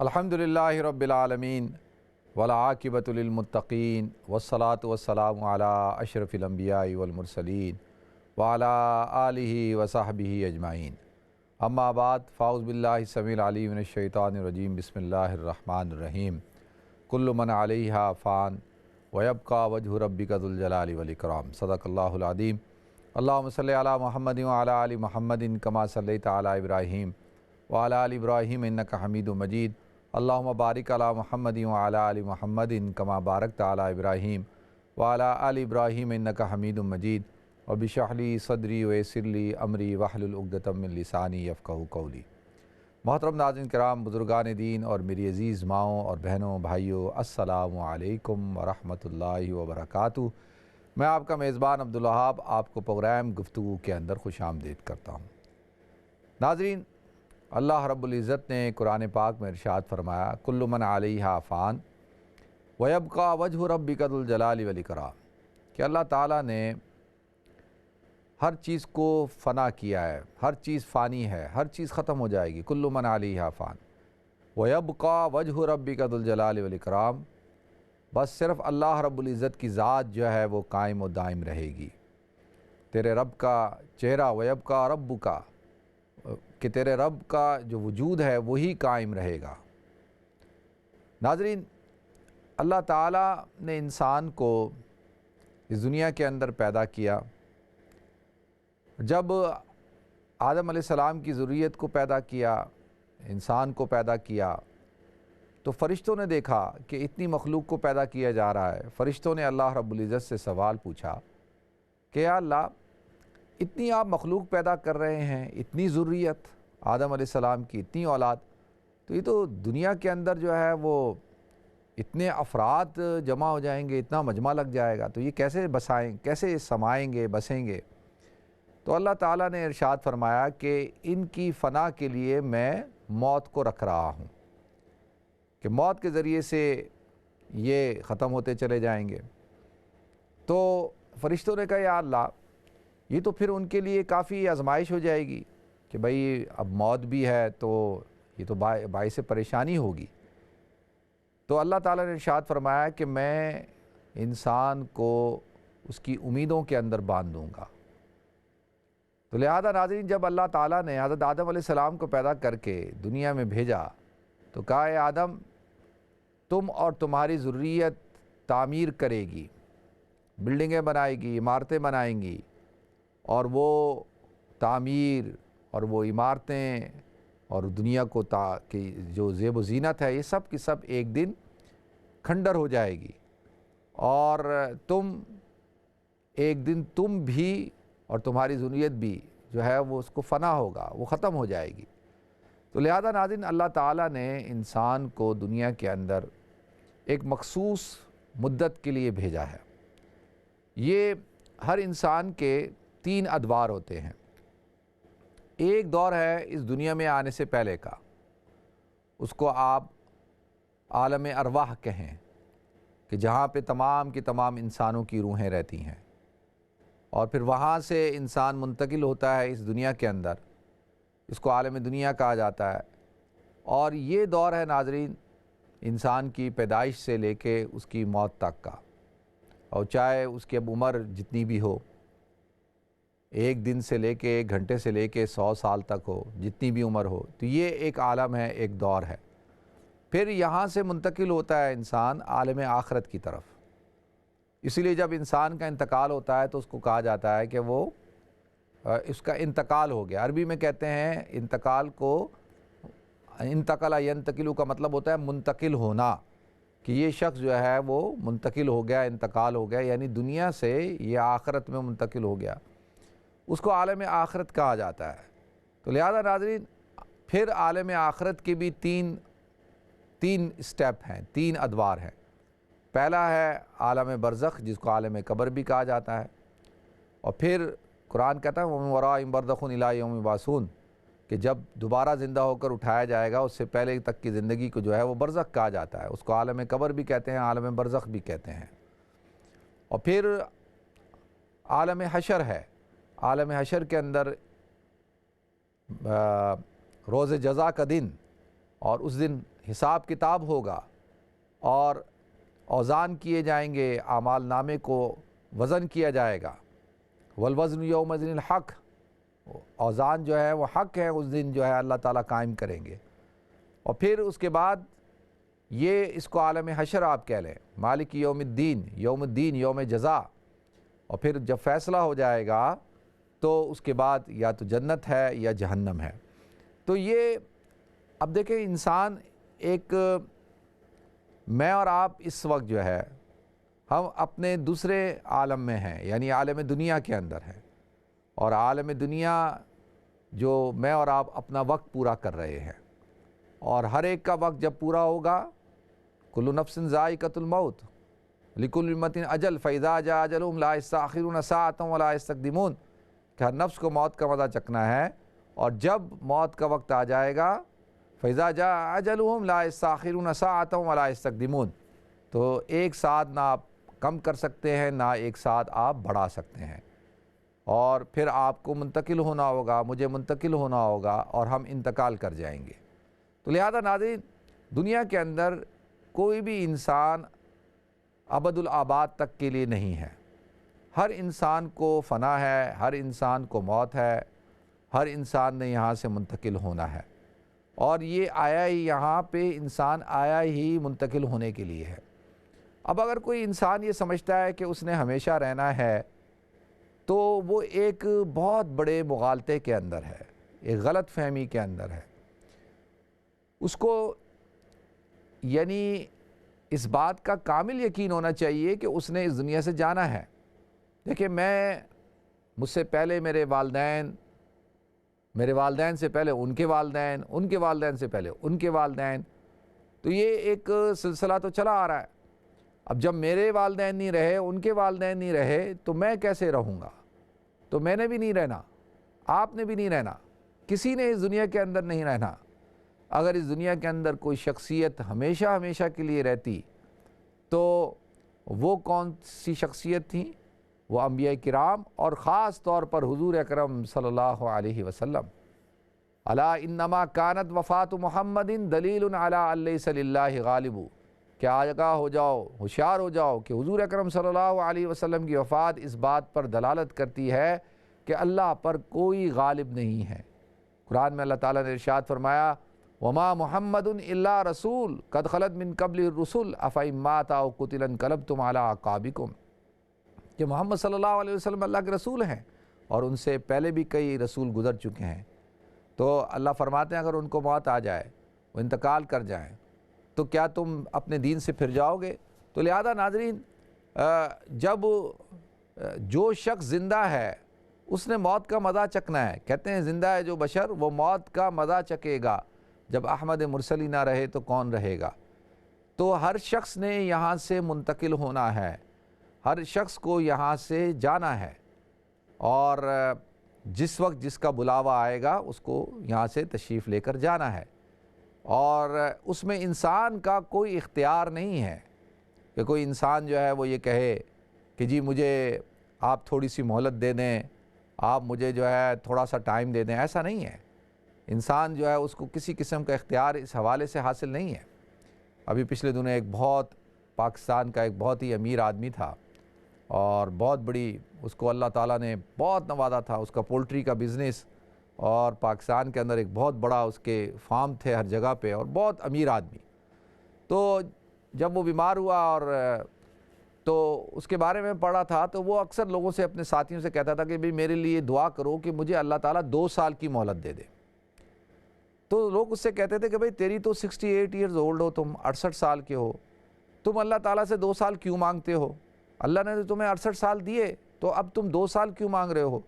الحمدللہ رب العالمین والعاقبۃ للمتقین والصلاۃ والسلام علی اشرف الانبیاء والمرسلین وعلی آلہ وصحبہ اجمعین، اما بعد فاعوذ باللہ السمیع العلیم من الشیطان الرجیم، بسم اللہ الرحمن الرحیم۔ کل من علیہا فان ویبقی وجہ ربک ذو الجلال والاکرام، صدق اللہ العظیم۔ اللہم صلی علی محمد وعلی آل محمد کما صلیت علی ابراہیم وعلی آل ابراہیم انک حمید مجید۔ اللہم بارک علی محمد وعلی آل محمد کما بارکت علی ابراہیم وعلی آل ابراہیم انک حمید مجید۔ رب اشرح لی صدری ویسر لی امری واحلل عقدۃ من لسانی یفقہوا قولی۔ محترم ناظرین کرام، بزرگان دین اور میری عزیز ماؤں اور بہنوں بھائیوں، السلام علیکم ورحمۃ اللہ وبرکاتہ۔ میں آپ کا میزبان عبدالوہاب آپ کو پروگرام گفتگو کے اندر خوش آمدید کرتا ہوں۔ ناظرین، اللہ رب العزت نے قرآن پاک میں ارشاد فرمایا، کل من علیہا فان ویبقی وجہ ربک ذو الجلال والاکرام، کہ اللہ تعالیٰ نے ہر چیز کو فنا کیا ہے، ہر چیز فانی ہے، ہر چیز ختم ہو جائے گی۔ کل من علیہا فان ویبقی وجہ ربک ذو الجلال والاکرام، بس صرف اللہ رب العزت کی ذات جو ہے وہ قائم و دائم رہے گی۔ تیرے رب کا چہرہ، ویبقی ربک، کہ تیرے رب کا جو وجود ہے وہی قائم رہے گا۔ ناظرین، اللہ تعالیٰ نے انسان کو اس دنیا کے اندر پیدا کیا۔ جب آدم علیہ السلام کی ذریت کو پیدا کیا، انسان کو پیدا کیا، تو فرشتوں نے دیکھا کہ اتنی مخلوق کو پیدا کیا جا رہا ہے۔ فرشتوں نے اللہ رب العزت سے سوال پوچھا کہ یا اللہ، اتنی آپ مخلوق پیدا کر رہے ہیں، اتنی ذریت آدم علیہ السلام کی، اتنی اولاد، تو یہ تو دنیا کے اندر جو ہے وہ اتنے افراد جمع ہو جائیں گے، اتنا مجمع لگ جائے گا، تو یہ کیسے کیسے سمائیں گے، بسیں گے؟ تو اللہ تعالیٰ نے ارشاد فرمایا کہ ان کی فنا کے لیے میں موت کو رکھ رہا ہوں، کہ موت کے ذریعے سے یہ ختم ہوتے چلے جائیں گے۔ تو فرشتوں نے کہا یا اللہ، یہ تو پھر ان کے لیے کافی آزمائش ہو جائے گی کہ بھئی اب موت بھی ہے تو یہ تو باعث پریشانی ہوگی۔ تو اللہ تعالیٰ نے ارشاد فرمایا کہ میں انسان کو اس کی امیدوں کے اندر باندھ دوں گا۔ تو لہذا ناظرین، جب اللہ تعالیٰ نے حضرت آدم علیہ السلام کو پیدا کر کے دنیا میں بھیجا تو کہا اے آدم، تم اور تمہاری ذریت تعمیر کرے گی، بلڈنگیں بنائے گی، عمارتیں بنائیں گی، اور وہ تعمیر اور وہ عمارتیں اور دنیا کو کی جو زیب و زینت ہے، یہ سب کی سب ایک دن کھنڈر ہو جائے گی، اور ایک دن تم بھی اور تمہاری ذریت بھی جو ہے وہ اس کو فنا ہوگا، وہ ختم ہو جائے گی۔ تو لہذا ناظرین، اللہ تعالیٰ نے انسان کو دنیا کے اندر ایک مخصوص مدت کے لیے بھیجا ہے۔ یہ ہر انسان کے 3 ادوار ہوتے ہیں۔ ایک دور ہے اس دنیا میں آنے سے پہلے کا، اس کو آپ عالم ارواح کہیں، کہ جہاں پہ تمام کی تمام انسانوں کی روحیں رہتی ہیں، اور پھر وہاں سے انسان منتقل ہوتا ہے اس دنیا کے اندر، اس کو عالم دنیا کہا جاتا ہے۔ اور یہ دور ہے ناظرین انسان کی پیدائش سے لے کے اس کی موت تک کا، اور چاہے اس کی اب عمر جتنی بھی ہو، 1 دن سے لے کے 1 گھنٹے سے لے کے 100 سال تک ہو، جتنی بھی عمر ہو، تو یہ ایک عالم ہے، ایک دور ہے۔ پھر یہاں سے منتقل ہوتا ہے انسان عالم آخرت کی طرف۔ اسی لیے جب انسان کا انتقال ہوتا ہے تو اس کو کہا جاتا ہے کہ وہ اس کا انتقال ہو گیا۔ عربی میں کہتے ہیں انتقال کو، انتقل ینتقل کا مطلب ہوتا ہے منتقل ہونا، کہ یہ شخص جو ہے وہ منتقل ہو گیا، انتقال ہو گیا، یعنی دنیا سے یہ آخرت میں منتقل ہو گیا، اس کو عالم آخرت کہا جاتا ہے۔ تو لہذا ناظرین، پھر عالم آخرت کے بھی تین اسٹیپ ہیں، 3 ادوار ہیں۔ پہلا ہے عالم برزخ، جس کو عالم قبر بھی کہا جاتا ہے، اور پھر قرآن کہتا ہے وَمِن وَرَائِهِم بَرْزَخٌ إِلَىٰ يَوْمِ يُبْعَثُونَ، کہ جب دوبارہ زندہ ہو کر اٹھایا جائے گا، اس سے پہلے تک کی زندگی کو جو ہے وہ برزخ کہا جاتا ہے۔ اس کو عالم قبر بھی کہتے ہیں، عالم برزخ بھی کہتے ہیں۔ اور پھر عالم حشر ہے۔ عالم حشر کے اندر روز جزا کا دن، اور اس دن حساب کتاب ہوگا اور اوزان کیے جائیں گے، اعمال نامے کو وزن کیا جائے گا۔ والوزن یومئذ الحق، اوزان جو ہے وہ حق ہے، اس دن جو ہے اللہ تعالیٰ قائم کریں گے۔ اور پھر اس کے بعد یہ اس کو عالم حشر آپ کہہ لیں، مالک یوم الدین، یوم جزا۔ اور پھر جب فیصلہ ہو جائے گا تو اس کے بعد یا تو جنت ہے یا جہنم ہے۔ تو یہ اب دیکھیں انسان ایک، میں اور آپ اس وقت جو ہے ہم اپنے دوسرے عالم میں ہیں، یعنی عالم دنیا کے اندر ہیں، اور عالم دنیا جو میں اور آپ اپنا وقت پورا کر رہے ہیں، اور ہر ایک کا وقت جب پورا ہوگا، کل نفس ذائقۃ الموت لکل امۃ اجل فاذا جاء اجلهم لا یستأخرون ساعۃ ولا یستقدمون، کہ ہر نفس کو موت کا مزہ چکھنا ہے، اور جب موت کا وقت آ جائے گا فاذا جاء اجلهم لا یستأخرون ساعۃ ولا یستقدمون، تو ایک ساتھ نہ آپ کم کر سکتے ہیں نہ ایک ساتھ آپ بڑھا سکتے ہیں، اور پھر آپ کو منتقل ہونا ہوگا، مجھے منتقل ہونا ہوگا، اور ہم انتقال کر جائیں گے۔ تو لہذا ناظرین، دنیا کے اندر کوئی بھی انسان ابد الآباد تک کے لیے نہیں ہے، ہر انسان کو فنا ہے، ہر انسان کو موت ہے، ہر انسان نے یہاں سے منتقل ہونا ہے، اور یہ آیا ہی یہاں پہ انسان آیا ہی منتقل ہونے کے لیے ہے۔ اب اگر کوئی انسان یہ سمجھتا ہے کہ اس نے ہمیشہ رہنا ہے، تو وہ ایک بہت بڑے مغالطے کے اندر ہے، ایک غلط فہمی کے اندر ہے۔ اس کو یعنی اس بات کا کامل یقین ہونا چاہیے کہ اس نے اس دنیا سے جانا ہے۔ دیکھیں، مجھ سے پہلے میرے والدین سے پہلے ان کے والدین سے پہلے ان کے والدین، تو یہ ایک سلسلہ تو چلا آ رہا ہے۔ اب جب میرے والدین نہیں رہے، ان کے والدین نہیں رہے، تو میں کیسے رہوں گا؟ تو میں نے بھی نہیں رہنا، آپ نے بھی نہیں رہنا، کسی نے اس دنیا کے اندر نہیں رہنا۔ اگر اس دنیا کے اندر کوئی شخصیت ہمیشہ کے لیے رہتی تو وہ کون سی شخصیت تھی؟ وہ انبیاء کرام، اور خاص طور پر حضور اکرم صلی اللہ علیہ وسلم۔ الا انما کانت وفات محمد دلیل علی ان لیس للہ غالب، کہ آگاہ ہو جاؤ، ہوشیار ہو جاؤ کہ حضور اکرم صلی اللہ علیہ وسلم کی وفات اس بات پر دلالت کرتی ہے کہ اللہ پر کوئی غالب نہیں ہے۔ قرآن میں اللہ تعالیٰ نے ارشاد فرمایا، وما محمد الا رسول قد خلت من قبل الرسل افإن مات او قتل انقلبتم علی اعقابکم، کہ محمد صلی اللہ علیہ وسلم اللہ کے رسول ہیں، اور ان سے پہلے بھی کئی رسول گزر چکے ہیں۔ تو اللہ فرماتے ہیں اگر ان کو موت آ جائے، وہ انتقال کر جائیں، تو کیا تم اپنے دین سے پھر جاؤ گے؟ تو لہذا ناظرین، جب جو شخص زندہ ہے اس نے موت کا مزہ چکھنا ہے۔ کہتے ہیں زندہ ہے جو بشر وہ موت کا مزہ چکھے گا، جب احمد مرسلی نہ رہے تو کون رہے گا؟ تو ہر شخص نے یہاں سے منتقل ہونا ہے، ہر شخص کو یہاں سے جانا ہے، اور جس وقت جس کا بلاوا آئے گا اس کو یہاں سے تشریف لے کر جانا ہے، اور اس میں انسان کا کوئی اختیار نہیں ہے کہ کوئی انسان جو ہے وہ یہ کہے کہ جی مجھے آپ تھوڑی سی مہلت دے دیں، آپ مجھے جو ہے تھوڑا سا ٹائم دے دیں۔ ایسا نہیں ہے، انسان جو ہے اس کو کسی قسم کا اختیار اس حوالے سے حاصل نہیں ہے۔ ابھی پچھلے دنوں ایک پاکستان کا ایک بہت ہی امیر آدمی تھا، اور بہت بڑی اس کو اللہ تعالیٰ نے بہت نوازا تھا، اس کا پولٹری کا بزنس، اور پاکستان کے اندر ایک بہت بڑا اس کے فارم تھے ہر جگہ پہ، اور بہت امیر آدمی۔ تو جب وہ بیمار ہوا اور تو اس کے بارے میں پڑھا تھا، تو وہ اکثر لوگوں سے، اپنے ساتھیوں سے کہتا تھا کہ بھئی میرے لیے دعا کرو کہ مجھے اللہ تعالیٰ 2 سال کی مہلت دے دے۔ تو لوگ اس سے کہتے تھے کہ بھئی تیری تو 68 ایئرز اولڈ ہو، تم 68 سال کے ہو، تم اللہ تعالیٰ سے 2 سال کیوں مانگتے ہو؟ اللہ نے تو تمہیں 68 سال دیے، تو اب تم 2 سال کیوں مانگ رہے ہو؟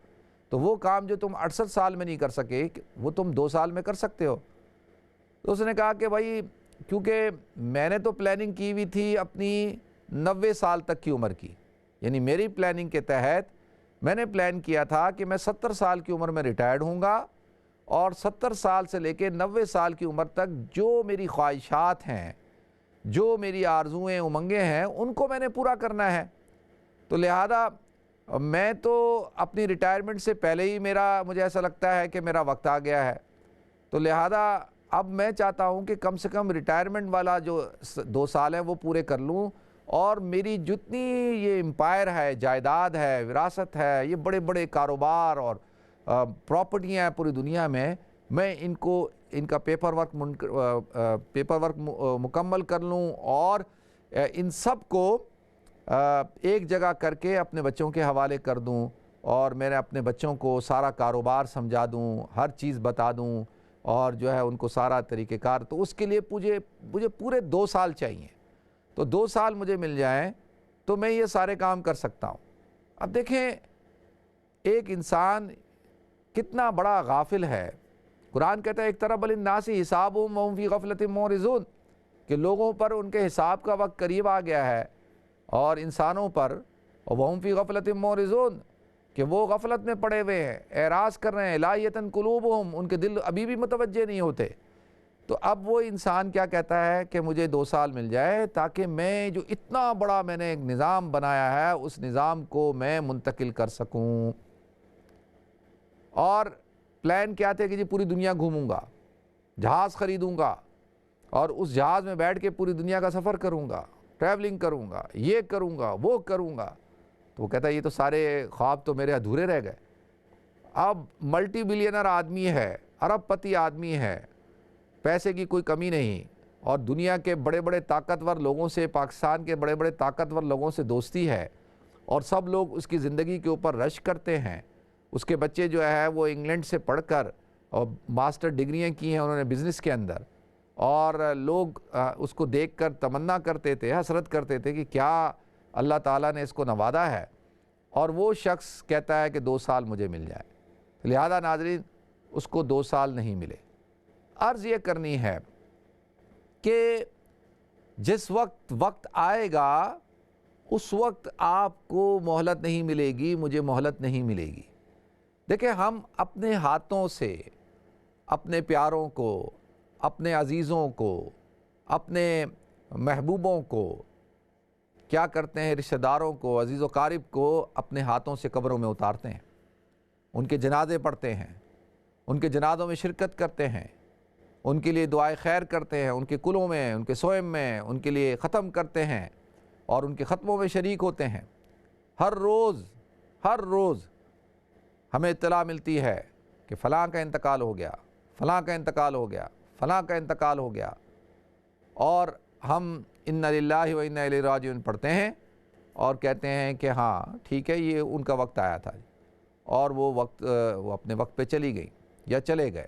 تو وہ کام جو تم 68 سال میں نہیں کر سکے وہ تم 2 سال میں کر سکتے ہو۔ تو اس نے کہا کہ بھائی کیونکہ میں نے تو پلاننگ کی ہوئی تھی اپنی 90 سال تک کی عمر کی، یعنی میری پلاننگ کے تحت میں نے پلان کیا تھا کہ میں 70 سال کی عمر میں ریٹائرڈ ہوں گا، اور 70 سال سے لے کے 90 سال کی عمر تک جو میری خواہشات ہیں، جو میری آرزوئیں امنگیں ہیں، ان کو میں نے پورا کرنا ہے۔ تو لہذا میں تو اپنی ریٹائرمنٹ سے پہلے ہی مجھے ایسا لگتا ہے کہ میرا وقت آ گیا ہے، تو لہذا اب میں چاہتا ہوں کہ کم سے کم ریٹائرمنٹ والا جو 2 سال ہیں وہ پورے کر لوں، اور میری جتنی یہ امپائر ہے، جائیداد ہے، وراثت ہے، یہ بڑے بڑے کاروبار اور پراپرٹیاں ہیں پوری دنیا میں ان کا پیپر ورک مکمل کر لوں، اور ان سب کو ایک جگہ کر کے اپنے بچوں کے حوالے کر دوں، اور میں نے اپنے بچوں کو سارا کاروبار سمجھا دوں، ہر چیز بتا دوں، اور جو ہے ان کو سارا طریقہ کار. تو اس کے لیے مجھے پورے 2 سال چاہیے. تو 2 سال مجھے مل جائیں تو میں یہ سارے کام کر سکتا ہوں. اب دیکھیں ایک انسان کتنا بڑا غافل ہے. قرآن کہتا ہے اقترب للناس حسابهم وهم فی غفلۃ معرضون، کہ لوگوں پر ان کے حساب کا وقت قریب آ گیا ہے، اور انسانوں پر وهم فی غفلۃ معرضون، کہ وہ غفلت میں پڑے ہوئے ہیں، اعراض کر رہے ہیں. لاہیۃ قلوبهم، ان کے دل ابھی بھی متوجہ نہیں ہوتے. تو اب وہ انسان کیا کہتا ہے کہ مجھے 2 سال مل جائے تاکہ میں جو اتنا بڑا میں نے ایک نظام بنایا ہے اس نظام کو میں منتقل کر سکوں. اور پلان کیا تھے کہ جی پوری دنیا گھوموں گا، جہاز خریدوں گا، اور اس جہاز میں بیٹھ کے پوری دنیا کا سفر کروں گا، ٹریولنگ کروں گا، یہ کروں گا، وہ کروں گا. تو وہ کہتا ہے یہ تو سارے خواب تو میرے ادھورے رہ گئے. اب ملٹی بلینر آدمی ہے، ارب پتی آدمی ہے، پیسے کی کوئی کمی نہیں، اور دنیا کے بڑے بڑے طاقتور لوگوں سے، پاکستان کے بڑے بڑے طاقتور لوگوں سے دوستی ہے، اور سب لوگ اس کی زندگی کے اوپر رش کرتے ہیں. اس کے بچے جو ہے وہ انگلینڈ سے پڑھ کر اور ماسٹر ڈگریاں کی ہیں انہوں نے بزنس کے اندر، اور لوگ اس کو دیکھ کر تمنا کرتے تھے، حسرت کرتے تھے کہ کیا اللہ تعالیٰ نے اس کو نوازا ہے. اور وہ شخص کہتا ہے کہ 2 سال مجھے مل جائے. لہذا ناظرین اس کو 2 سال نہیں ملے. عرض یہ کرنی ہے کہ جس وقت آئے گا اس وقت آپ کو مہلت نہیں ملے گی، مجھے مہلت نہیں ملے گی. دیکھیں ہم اپنے ہاتھوں سے اپنے پیاروں کو، اپنے عزیزوں کو، اپنے محبوبوں کو کیا کرتے ہیں، رشتہ داروں کو، عزیز و قارب کو اپنے ہاتھوں سے قبروں میں اتارتے ہیں، ان کے جنازے پڑھتے ہیں، ان کے جنازوں میں شرکت کرتے ہیں، ان کے لیے دعائے خیر کرتے ہیں، ان کے کلوں میں، ان کے سوئم میں ان کے لیے ختم کرتے ہیں، اور ان کے ختموں میں شریک ہوتے ہیں. ہر روز ہمیں اطلاع ملتی ہے کہ فلاں کا انتقال ہو گیا، فلاں کا انتقال ہو گیا، فلاں کا انتقال ہو گیا، اور ہم انا للہ و انا الیہ راجعون پڑھتے ہیں اور کہتے ہیں کہ ہاں ٹھیک ہے یہ ان کا وقت آیا تھا، اور وہ اپنے وقت پہ چلی گئی یا چلے گئے.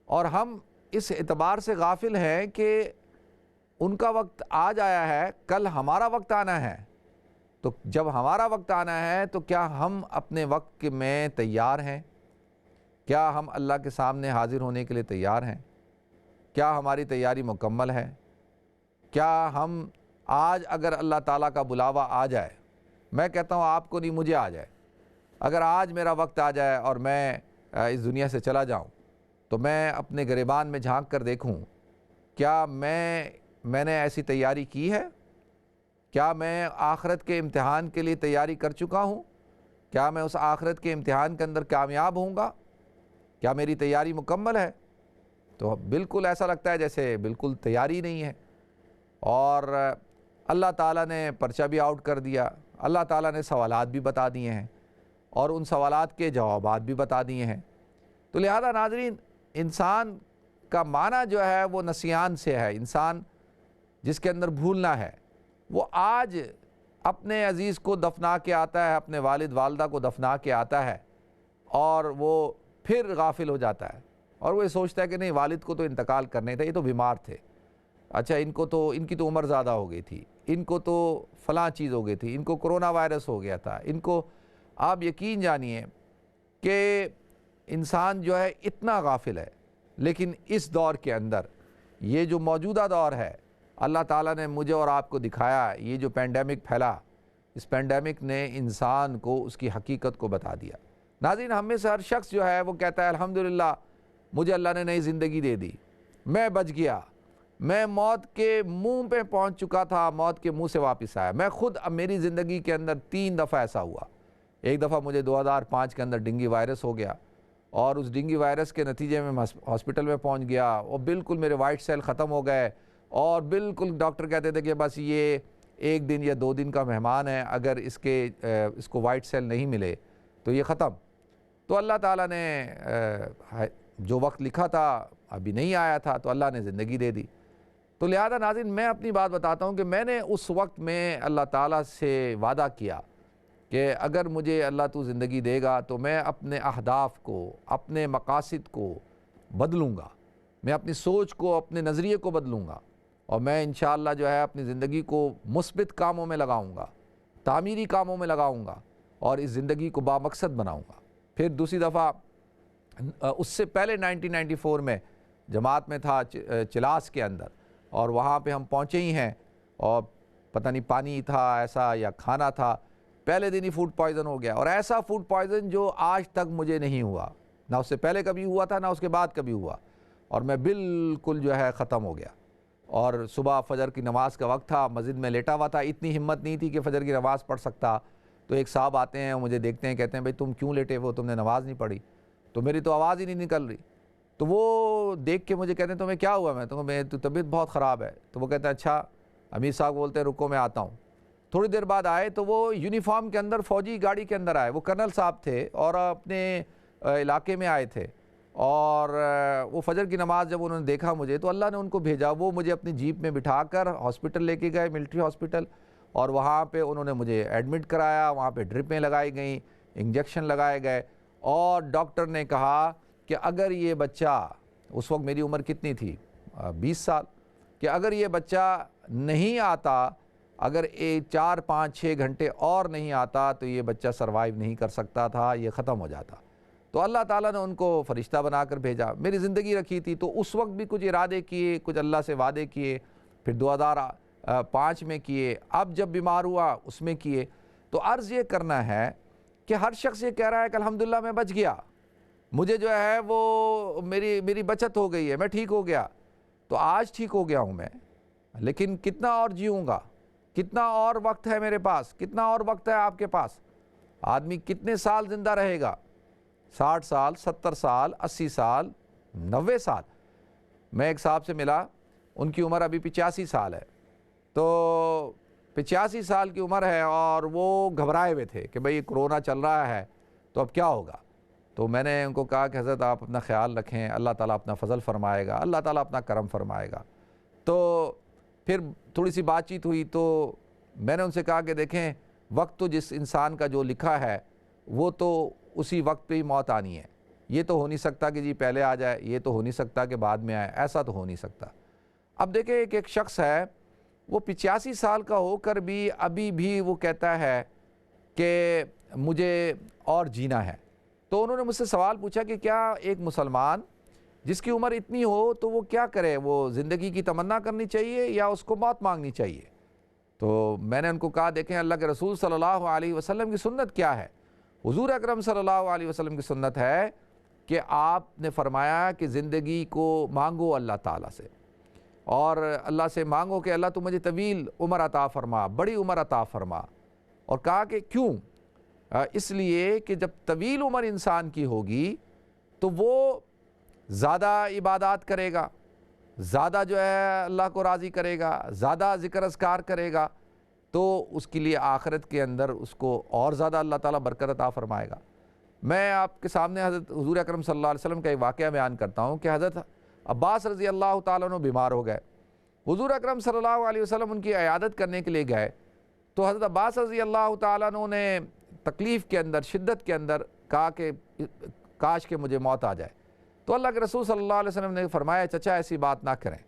اور ہم اس اعتبار سے غافل ہیں کہ ان کا وقت آج آیا ہے، کل ہمارا وقت آنا ہے. تو جب ہمارا وقت آنا ہے تو کیا ہم اپنے وقت میں تیار ہیں؟ کیا ہم اللہ کے سامنے حاضر ہونے کے لیے تیار ہیں؟ کیا ہماری تیاری مکمل ہے؟ کیا ہم آج اگر اللہ تعالیٰ کا بلاوا آ جائے، میں کہتا ہوں آپ کو نہیں مجھے آ جائے، اگر آج میرا وقت آ جائے اور میں اس دنیا سے چلا جاؤں تو میں اپنے گریبان میں جھانک کر دیکھوں کیا میں نے ایسی تیاری کی ہے؟ کیا میں آخرت کے امتحان کے لیے تیاری کر چکا ہوں؟ کیا میں اس آخرت کے امتحان کے اندر کامیاب ہوں گا؟ کیا میری تیاری مکمل ہے؟ تو بالکل ایسا لگتا ہے جیسے بالکل تیاری نہیں ہے، اور اللہ تعالیٰ نے پرچہ بھی آؤٹ کر دیا، اللہ تعالیٰ نے سوالات بھی بتا دیے ہیں، اور ان سوالات کے جوابات بھی بتا دیے ہیں. تو لہذا ناظرین انسان کا معنی جو ہے وہ نسیان سے ہے. انسان جس کے اندر بھولنا ہے وہ آج اپنے عزیز کو دفنا کے آتا ہے، اپنے والد والدہ کو دفنا کے آتا ہے، اور وہ پھر غافل ہو جاتا ہے، اور وہ یہ سوچتا ہے کہ نہیں والد کو تو انتقال کرنے تھا، یہ تو بیمار تھے، اچھا ان کی تو عمر زیادہ ہو گئی تھی، ان کو تو فلاں چیز ہو گئی تھی، ان کو کرونا وائرس ہو گیا تھا، ان کو. آپ یقین جانیے کہ انسان جو ہے اتنا غافل ہے. لیکن اس دور کے اندر یہ جو موجودہ دور ہے اللہ تعالیٰ نے مجھے اور آپ کو دکھایا، یہ جو پینڈیمک پھیلا، اس پینڈیمک نے انسان کو اس کی حقیقت کو بتا دیا. ناظرین ہم میں سے ہر شخص جو ہے وہ کہتا ہے الحمدللہ مجھے اللہ نے نئی زندگی دے دی، میں بچ گیا، میں موت کے منہ پہ پہنچ چکا تھا، موت کے منہ سے واپس آیا. میں خود اب میری زندگی کے اندر 3 دفعہ ایسا ہوا. ایک دفعہ مجھے 2005 کے اندر ڈینگی وائرس ہو گیا، اور اس ڈینگی وائرس کے نتیجے میں ہاسپٹل میں پہنچ گیا اور بالکل میرے وائٹ سیل ختم ہو گئے، اور بالکل ڈاکٹر کہتے تھے کہ بس یہ 1 دن یا 2 دن کا مہمان ہے، اگر اس کو وائٹ سیل نہیں ملے تو یہ ختم۔ تو اللہ تعالیٰ نے جو وقت لکھا تھا ابھی نہیں آیا تھا، تو اللہ نے زندگی دے دی۔ تو لہذا ناظرین، میں اپنی بات بتاتا ہوں کہ میں نے اس وقت میں اللہ تعالیٰ سے وعدہ کیا کہ اگر مجھے اللہ تو زندگی دے گا تو میں اپنے اہداف کو، اپنے مقاصد کو بدلوں گا، میں اپنی سوچ کو، اپنے نظریے کو بدلوں گا، اور میں انشاءاللہ جو ہے اپنی زندگی کو مثبت کاموں میں لگاؤں گا، تعمیری کاموں میں لگاؤں گا، اور اس زندگی کو بامقصد بناؤں گا۔ پھر دوسری دفعہ اس سے پہلے 1994 میں جماعت میں تھا چلاس کے اندر، اور وہاں پہ ہم پہنچے ہی ہیں، اور پتہ نہیں پانی تھا ایسا یا کھانا تھا، پہلے دن ہی فوڈ پوائزن ہو گیا، اور ایسا فوڈ پوائزن جو آج تک مجھے نہیں ہوا، نہ اس سے پہلے کبھی ہوا تھا، نہ اس کے بعد کبھی ہوا، اور میں بالکل جو ہے ختم ہو گیا۔ اور صبح فجر کی نماز کا وقت تھا، مسجد میں لیٹا ہوا تھا، اتنی ہمت نہیں تھی کہ فجر کی نماز پڑھ سکتا۔ تو ایک صاحب آتے ہیں، مجھے دیکھتے ہیں، کہتے ہیں بھائی تم کیوں لیٹے ہو، تم نے نماز نہیں پڑھی؟ تو میری تو آواز ہی نہیں نکل رہی۔ تو وہ دیکھ کے مجھے کہتے ہیں تمہیں کیا ہوا؟ میں تو طبیعت بہت خراب ہے۔ تو وہ کہتے ہیں اچھا، امیر صاحب بولتے ہیں رکو میں آتا ہوں۔ تھوڑی دیر بعد آئے تو وہ یونیفارم کے اندر، فوجی گاڑی کے اندر آئے، وہ کرنل صاحب تھے اور اپنے علاقے میں آئے تھے، اور وہ فجر کی نماز جب انہوں نے دیکھا مجھے تو اللہ نے ان کو بھیجا، وہ مجھے اپنی جیپ میں بٹھا کر ہاسپٹل لے کے گئے، ملٹری ہاسپٹل، اور وہاں پہ انہوں نے مجھے ایڈمٹ کرایا، وہاں پہ ڈرپیں لگائی گئیں، انجیکشن لگائے گئے، اور ڈاکٹر نے کہا کہ اگر یہ بچہ، اس وقت میری عمر کتنی تھی، 20 سال، کہ اگر یہ بچہ نہیں آتا، اگر 4 5 6 گھنٹے اور نہیں آتا تو یہ بچہ سروائیو نہیں کر سکتا تھا، یہ ختم ہو جاتا۔ تو اللہ تعالیٰ نے ان کو فرشتہ بنا کر بھیجا۔ میری زندگی رکھی تھی تو اس وقت بھی کچھ ارادے کیے، کچھ اللہ سے وعدے کیے، پھر 2005 میں کیے، اب جب بیمار ہوا اس میں کیے۔ تو عرض یہ کرنا ہے کہ ہر شخص یہ کہہ رہا ہے کہ الحمدللہ میں بچ گیا، مجھے جو ہے وہ میری بچت ہو گئی ہے، میں ٹھیک ہو گیا۔ تو آج ٹھیک ہو گیا ہوں میں، لیکن کتنا اور جیوں گا، کتنا اور وقت ہے میرے پاس، کتنا اور وقت ہے آپ کے پاس؟ آدمی کتنے سال زندہ رہے گا؟ 60 سال، 70 سال، 80 سال، 90 سال۔ میں ایک صاحب سے ملا، ان کی عمر ابھی 85 سال ہے، تو 85 سال کی عمر ہے، اور وہ گھبرائے ہوئے تھے کہ بھئی کرونا چل رہا ہے تو اب کیا ہوگا؟ تو میں نے ان کو کہا کہ حضرت آپ اپنا خیال رکھیں، اللہ تعالیٰ اپنا فضل فرمائے گا، اللہ تعالیٰ اپنا کرم فرمائے گا۔ تو پھر تھوڑی سی بات چیت ہوئی، تو میں نے ان سے کہا کہ دیکھیں، وقت تو جس انسان کا جو لکھا ہے وہ تو اسی وقت پہ ہی موت آنی ہے، یہ تو ہو نہیں سکتا کہ جی پہلے آ جائے، یہ تو ہو نہیں سکتا کہ بعد میں آئے، ایسا تو ہو نہیں سکتا۔ اب دیکھیں ایک شخص ہے، وہ 85 سال کا ہو کر بھی ابھی بھی وہ کہتا ہے کہ مجھے اور جینا ہے۔ تو انہوں نے مجھ سے سوال پوچھا کہ کیا ایک مسلمان جس کی عمر اتنی ہو تو وہ کیا کرے، وہ زندگی کی تمنا کرنی چاہیے یا اس کو موت مانگنی چاہیے؟ تو میں نے ان کو کہا دیکھیں، اللہ کے رسول صلی اللہ علیہ وسلم کی سنت کیا ہے؟ حضور اکرم صلی اللہ علیہ وسلم کی سنت ہے کہ آپ نے فرمایا کہ زندگی کو مانگو اللہ تعالیٰ سے، اور اللہ سے مانگو کہ اللہ تو مجھے طویل عمر عطا فرما، بڑی عمر عطا فرما۔ اور کہا کہ کیوں؟ اس لیے کہ جب طویل عمر انسان کی ہوگی تو وہ زیادہ عبادات کرے گا، زیادہ جو ہے اللہ کو راضی کرے گا، زیادہ ذکر اذکار کرے گا، تو اس کے لیے آخرت کے اندر اس کو اور زیادہ اللہ تعالیٰ برکت عطا فرمائے گا۔ میں آپ کے سامنے حضرت حضور اکرم صلی اللہ علیہ وسلم کا ایک واقعہ بیان کرتا ہوں کہ حضرت عباس رضی اللہ تعالیٰ عنہ بیمار ہو گئے، حضور اکرم صلی اللہ علیہ وسلم ان کی عیادت کرنے کے لیے گئے، تو حضرت عباس رضی اللہ تعالیٰ عنہ نے تکلیف کے اندر، شدت کے اندر کہا کہ کاش کہ مجھے موت آ جائے۔ تو اللہ کے رسول صلی اللہ علیہ وسلم نے فرمایا چچا ایسی بات نہ کریں،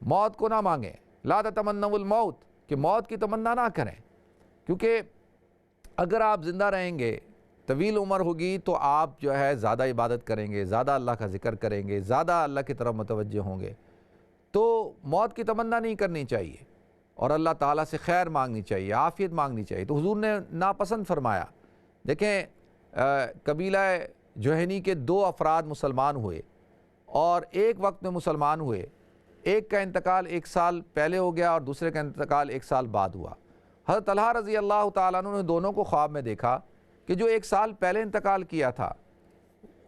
موت کو نہ مانگیں، لا تتمنوا الموت، کہ موت کی تمنا نہ کریں، کیونکہ اگر آپ زندہ رہیں گے، طویل عمر ہوگی، تو آپ جو ہے زیادہ عبادت کریں گے، زیادہ اللہ کا ذکر کریں گے، زیادہ اللہ کی طرف متوجہ ہوں گے، تو موت کی تمنا نہیں کرنی چاہیے، اور اللہ تعالیٰ سے خیر مانگنی چاہیے، عافیت مانگنی چاہیے۔ تو حضور نے ناپسند فرمایا۔ دیکھیں، قبیلہ جوہنی کے 2 افراد مسلمان ہوئے، اور ایک وقت میں مسلمان ہوئے، ایک کا انتقال 1 سال پہلے ہو گیا اور دوسرے کا انتقال 1 سال بعد ہوا۔ حضرت طلحہ رضی اللہ تعالیٰ عنہ نے دونوں کو خواب میں دیکھا کہ جو 1 سال پہلے انتقال کیا تھا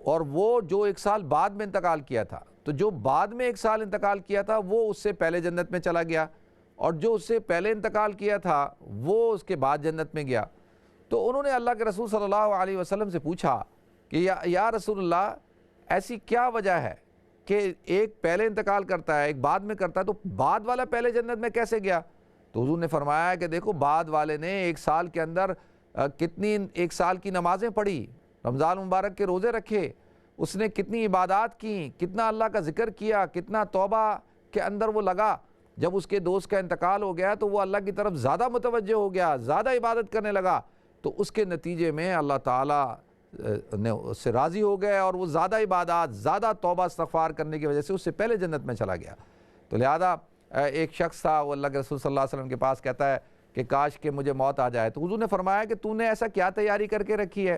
اور وہ جو 1 سال بعد میں انتقال کیا تھا، تو جو بعد میں 1 سال انتقال کیا تھا وہ اس سے پہلے جنت میں چلا گیا، اور جو اس سے پہلے انتقال کیا تھا وہ اس کے بعد جنت میں گیا۔ تو انہوں نے اللہ کے رسول صلی اللہ علیہ وسلم سے پوچھا کہ یا رسول اللہ، ایسی کیا وجہ ہے کہ ایک پہلے انتقال کرتا ہے، ایک بعد میں کرتا ہے، تو بعد والا پہلے جنت میں کیسے گیا؟ تو حضور نے فرمایا کہ دیکھو، بعد والے نے 1 سال کے اندر کتنی 1 سال کی نمازیں پڑھی، رمضان مبارک کے روزے رکھے، اس نے کتنی عبادات کی، کتنا اللہ کا ذکر کیا، کتنا توبہ کے اندر وہ لگا۔ جب اس کے دوست کا انتقال ہو گیا تو وہ اللہ کی طرف زیادہ متوجہ ہو گیا، زیادہ عبادت کرنے لگا، تو اس کے نتیجے میں اللہ تعالیٰ نے اس سے راضی ہو گئے، اور وہ زیادہ عبادات، زیادہ توبہ استغفار کرنے کی وجہ سے اس سے پہلے جنت میں چلا گیا۔ تو لہذا ایک شخص تھا، وہ اللہ کے رسول صلی اللہ علیہ وسلم کے پاس کہتا ہے کہ کاش کہ مجھے موت آ جائے۔ تو حضور نے فرمایا کہ تو نے ایسا کیا تیاری کر کے رکھی ہے؟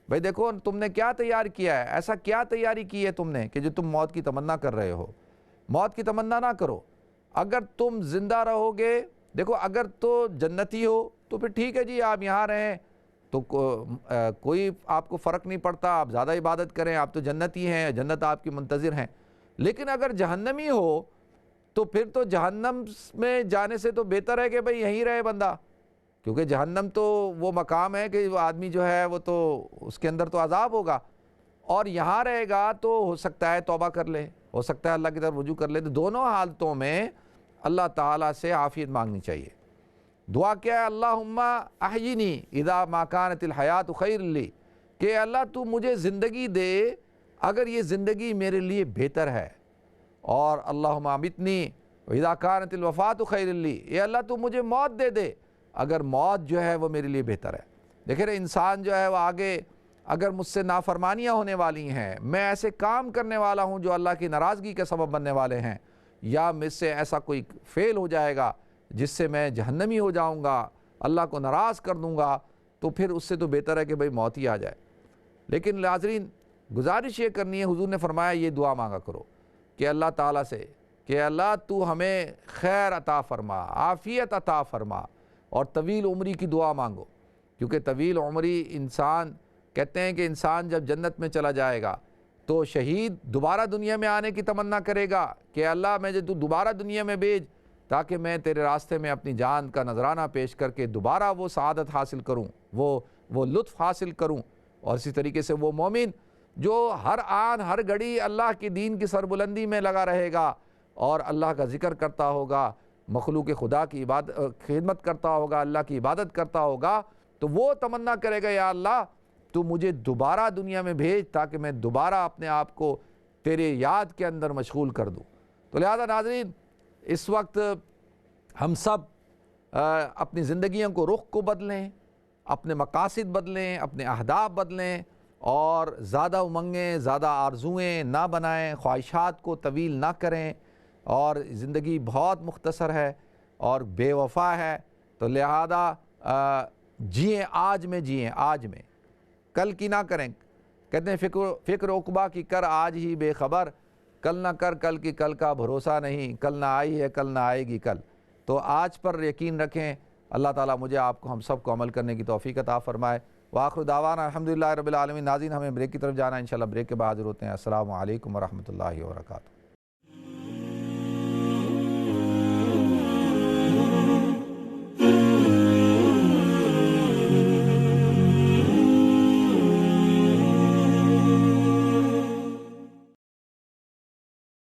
بھئی دیکھو، تم نے کیا تیار کیا ہے، ایسا کیا تیاری کی ہے تم نے کہ جو تم موت کی تمنا کر رہے ہو؟ موت کی تمنا نہ کرو۔ اگر تم زندہ رہو گے، دیکھو اگر تو جنتی ہو تو پھر ٹھیک ہے جی، آپ یہاں رہیں تو کوئی آپ کو فرق نہیں پڑتا، آپ زیادہ عبادت کریں، آپ تو جنتی ہیں، جنت آپ کی منتظر ہیں۔ لیکن اگر جہنمی ہو تو پھر تو جہنم میں جانے سے تو بہتر ہے کہ بھئی یہیں رہے بندہ، کیونکہ جہنم تو وہ مقام ہے کہ وہ آدمی جو ہے وہ تو اس کے اندر تو عذاب ہوگا، اور یہاں رہے گا تو ہو سکتا ہے توبہ کر لے، ہو سکتا ہے اللہ کی طرف رجوع کر لے۔ تو دونوں حالتوں میں اللہ تعالیٰ سے عافیت مانگنی چاہیے۔ دعا کیا ہے؟ اللہم احیینی اذا ما کانت الحیات خیر لی، کہ اللہ تو مجھے زندگی دے اگر یہ زندگی میرے لیے بہتر ہے، اور اللہم امیتنی اذا کانت الوفات خیر لی، اے اللہ تو مجھے موت دے دے اگر موت جو ہے وہ میرے لیے بہتر ہے۔ دیکھیں انسان جو ہے وہ آگے اگر مجھ سے نافرمانیاں ہونے والی ہیں، میں ایسے کام کرنے والا ہوں جو اللہ کی ناراضگی کا سبب بننے والے ہیں، یا مجھ سے ایسا کوئی فعل ہو جائے گا جس سے میں جہنمی ہو جاؤں گا، اللہ کو ناراض کر دوں گا، تو پھر اس سے تو بہتر ہے کہ بھئی موت ہی آ جائے۔ لیکن ناظرین، گزارش یہ کرنی ہے، حضور نے فرمایا یہ دعا مانگا کرو کہ اللہ تعالیٰ سے کہ اللہ تو ہمیں خیر عطا فرما، عافیت عطا فرما، اور طویل عمری کی دعا مانگو، کیونکہ طویل عمری انسان کہتے ہیں کہ انسان جب جنت میں چلا جائے گا تو شہید دوبارہ دنیا میں آنے کی تمنا کرے گا کہ اللہ مجھے تو دوبارہ دنیا میں بھیج تاکہ میں تیرے راستے میں اپنی جان کا نذرانہ پیش کر کے دوبارہ وہ سعادت حاصل کروں، وہ لطف حاصل کروں۔ اور اسی طریقے سے وہ مومن جو ہر آن ہر گھڑی اللہ کی دین کی سربلندی میں لگا رہے گا اور اللہ کا ذکر کرتا ہوگا، مخلوق خدا کی خدمت کرتا ہوگا، اللہ کی عبادت کرتا ہوگا، تو وہ تمنا کرے گا یا اللہ تو مجھے دوبارہ دنیا میں بھیج تاکہ میں دوبارہ اپنے آپ کو تیرے یاد کے اندر مشغول کر دوں۔ تو لہذا ناظرین، اس وقت ہم سب اپنی زندگیوں کو رخ کو بدلیں، اپنے مقاصد بدلیں، اپنے اہداف بدلیں، اور زیادہ امنگیں، زیادہ آرزوئیں نہ بنائیں، خواہشات کو طویل نہ کریں، اور زندگی بہت مختصر ہے اور بے وفا ہے۔ تو لہذا جئیں آج میں، جئیں آج میں، کل کی نہ کریں۔ کہتے ہیں فکر عقبہ کی کر آج ہی بے خبر، کل نہ کر کل کی، کل کا بھروسہ نہیں، کل نہ آئی ہے کل نہ آئے گی کل۔ تو آج پر یقین رکھیں۔ اللہ تعالیٰ مجھے آپ کو ہم سب کو عمل کرنے کی توفیق عطا فرمائے۔ وآخر دعوانا الحمدللہ رب العالمین۔ ناظرین، ہمیں بریک کی طرف جانا ہے، انشاءاللہ بریک کے بعد حاضر ہوتے ہیں۔ السلام علیکم ورحمۃ اللہ وبرکاتہ۔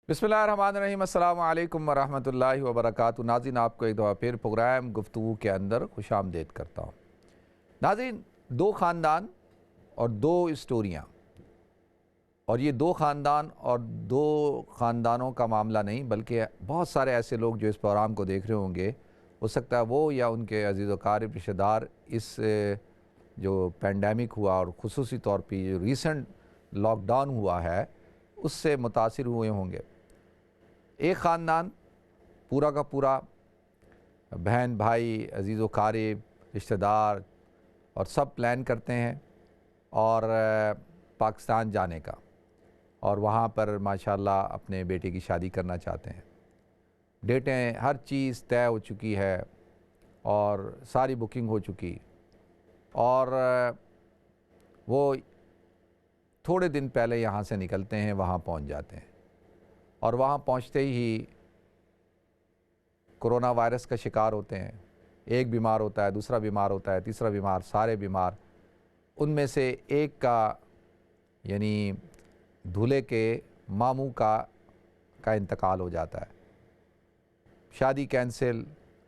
بسم اللہ الرحمن الرحیم۔ السلام علیکم ورحمۃ اللہ وبرکاتہ۔ ناظرین، آپ کو ایک دفعہ پھر پروگرام گفتگو کے اندر خوش آمدید کرتا ہوں۔ ناظرین، 2 خاندان اور 2 اسٹوریاں، اور یہ 2 خاندان اور 2 خاندانوں کا معاملہ نہیں، بلکہ بہت سارے ایسے لوگ جو اس پروگرام کو دیکھ رہے ہوں گے، ہو سکتا ہے وہ یا ان کے عزیز و اقارب رشتہ دار اس جو پینڈیمک ہوا اور خصوصی طور پہ جو ریسنٹ لاک ڈاؤن ہوا ہے اس سے متاثر ہوئے ہوں گے۔ ایک خاندان پورا کا پورا، بہن بھائی، عزیز و اقارب رشتہ دار، اور سب پلان کرتے ہیں اور پاکستان جانے کا، اور وہاں پر ماشاءاللہ اپنے بیٹے کی شادی کرنا چاہتے ہیں۔ ڈیٹیں ہر چیز طے ہو چکی ہے اور ساری بکنگ ہو چکی، اور وہ تھوڑے دن پہلے یہاں سے نکلتے ہیں وہاں پہنچ جاتے ہیں، اور وہاں پہنچتے ہی کرونا وائرس کا شکار ہوتے ہیں. ایک بیمار ہوتا ہے، دوسرا بیمار ہوتا ہے، تیسرا بیمار، سارے بیمار. ان میں سے ایک کا یعنی دھولے کے ماموں کا انتقال ہو جاتا ہے. شادی کینسل،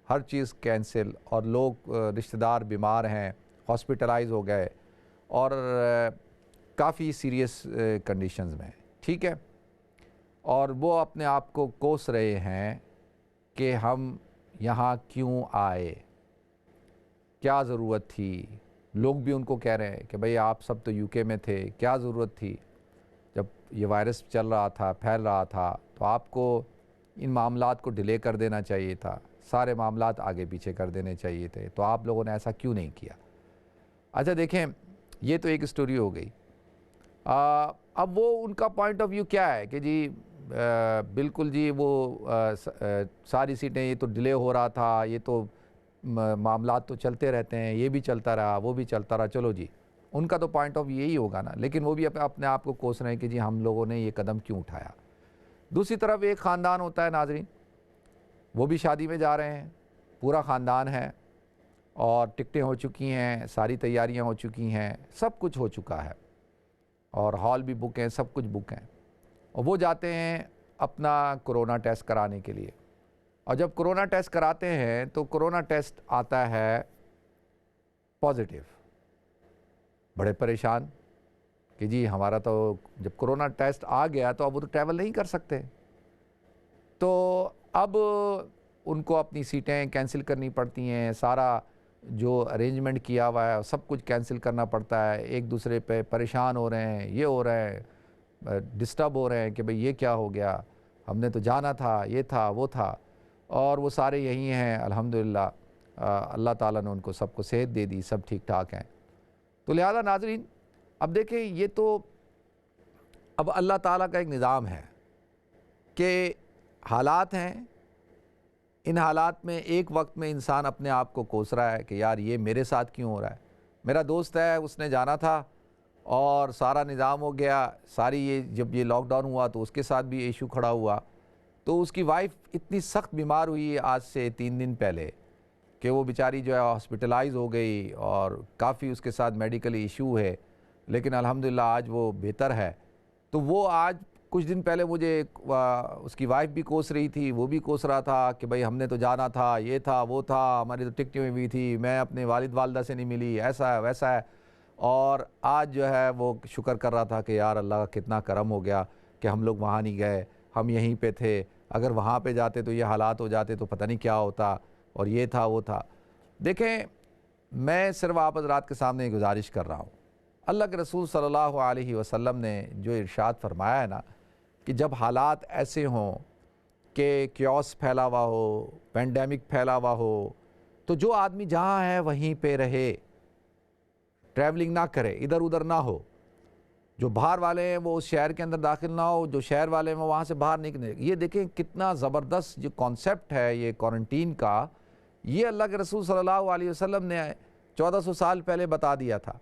ہر چیز کینسل، اور لوگ رشتہ دار بیمار ہیں، ہاسپٹلائز ہو گئے اور کافی سیریس کنڈیشنز میں. ٹھیک ہے، اور وہ اپنے آپ کو کوس رہے ہیں کہ ہم یہاں کیوں آئے، کیا ضرورت تھی. لوگ بھی ان کو کہہ رہے ہیں کہ بھئی آپ سب تو UK میں تھے، کیا ضرورت تھی جب یہ وائرس چل رہا تھا، پھیل رہا تھا، تو آپ کو ان معاملات کو ڈیلے کر دینا چاہیے تھا، سارے معاملات آگے پیچھے کر دینے چاہیے تھے، تو آپ لوگوں نے ایسا کیوں نہیں کیا. اچھا دیکھیں، یہ تو ایک سٹوری ہو گئی. اب وہ ان کا پوائنٹ آف ویو کیا ہے کہ جی بالکل جی وہ ساری سیٹیں، یہ تو ڈیلے ہو رہا تھا، یہ تو معاملات تو چلتے رہتے ہیں، یہ بھی چلتا رہا، وہ بھی چلتا رہا، چلو جی. ان کا تو پوائنٹ آف ویو یہی ہوگا نا، لیکن وہ بھی اپنے آپ کو کوس رہے ہیں کہ جی ہم لوگوں نے یہ قدم کیوں اٹھایا. دوسری طرف ایک خاندان ہوتا ہے ناظرین، وہ بھی شادی میں جا رہے ہیں، پورا خاندان ہے، اور ٹکٹیں ہو چکی ہیں، ساری تیاریاں ہو چکی ہیں، سب کچھ ہو چکا ہے، اور ہال بھی بک ہیں، سب کچھ بک ہیں. اور وہ جاتے ہیں اپنا کرونا ٹیسٹ کرانے کے لیے. اور جب کرونا ٹیسٹ کراتے ہیں تو کرونا ٹیسٹ آتا ہے پازیٹیو. بڑے پریشان کہ جی ہمارا تو جب کرونا ٹیسٹ آ گیا تو اب وہ تو ٹریول نہیں کر سکتے. تو اب ان کو اپنی سیٹیں کینسل کرنی پڑتی ہیں، سارا جو ارینجمنٹ کیا ہوا ہے سب کچھ کینسل کرنا پڑتا ہے. ایک دوسرے پہ پریشان ہو رہے ہیں، یہ ہو رہے ہیں، ڈسٹرب ہو رہے ہیں کہ بھئی یہ کیا ہو گیا، ہم نے تو جانا تھا، یہ تھا وہ تھا. اور وہ سارے یہی ہیں الحمدللہ، اللہ تعالیٰ نے ان کو سب کو صحت دے دی، سب ٹھیک ٹھاک ہیں. تو لہذا ناظرین اب دیکھیں، یہ تو اب اللہ تعالیٰ کا ایک نظام ہے کہ حالات ہیں، ان حالات میں ایک وقت میں انسان اپنے آپ کو کوس رہا ہے کہ یار یہ میرے ساتھ کیوں ہو رہا ہے. میرا دوست ہے، اس نے جانا تھا اور سارا نظام ہو گیا، ساری جب یہ لاک ڈاؤن ہوا تو اس کے ساتھ بھی ایشو کھڑا ہوا. تو اس کی وائف اتنی سخت بیمار ہوئی آج سے 3 دن پہلے کہ وہ بیچاری جو ہے ہاسپٹلائز ہو گئی، اور کافی اس کے ساتھ میڈیکل ایشو ہے، لیکن الحمدللہ آج وہ بہتر ہے. تو وہ آج کچھ دن پہلے مجھے اس کی وائف بھی کوس رہی تھی، وہ بھی کوس رہا تھا کہ بھئی ہم نے تو جانا تھا، یہ تھا وہ تھا، ہماری تو ٹکٹیں ہوئی تھی، میں اپنے والد والدہ سے نہیں ملی، ایسا ہے ویسا ہے. اور آج جو ہے وہ شکر کر رہا تھا کہ یار اللہ کا کتنا کرم ہو گیا کہ ہم لوگ وہاں نہیں گئے، ہم یہیں پہ تھے، اگر وہاں پہ جاتے تو یہ حالات ہو جاتے تو پتہ نہیں کیا ہوتا، اور یہ تھا وہ تھا. دیکھیں، میں صرف آپ حضرات کے سامنے یہ گزارش کر رہا ہوں، اللہ کے رسول صلی اللہ علیہ وسلم نے جو ارشاد فرمایا ہے نا کہ جب حالات ایسے ہوں کہ کیوس پھیلا ہوا ہو، پینڈیمک پھیلا ہوا ہو، تو جو آدمی جہاں ہے وہیں پہ رہے، ٹریولنگ نہ کرے، ادھر ادھر نہ ہو. جو باہر والے ہیں وہ اس شہر کے اندر داخل نہ ہو، جو شہر والے ہیں وہ وہاں سے باہر نکلے. یہ دیکھیں کتنا زبردست جو کانسیپٹ ہے یہ کوارنٹین کا، یہ اللہ کے رسول صلی اللہ علیہ وسلم نے 1400 سال پہلے بتا دیا تھا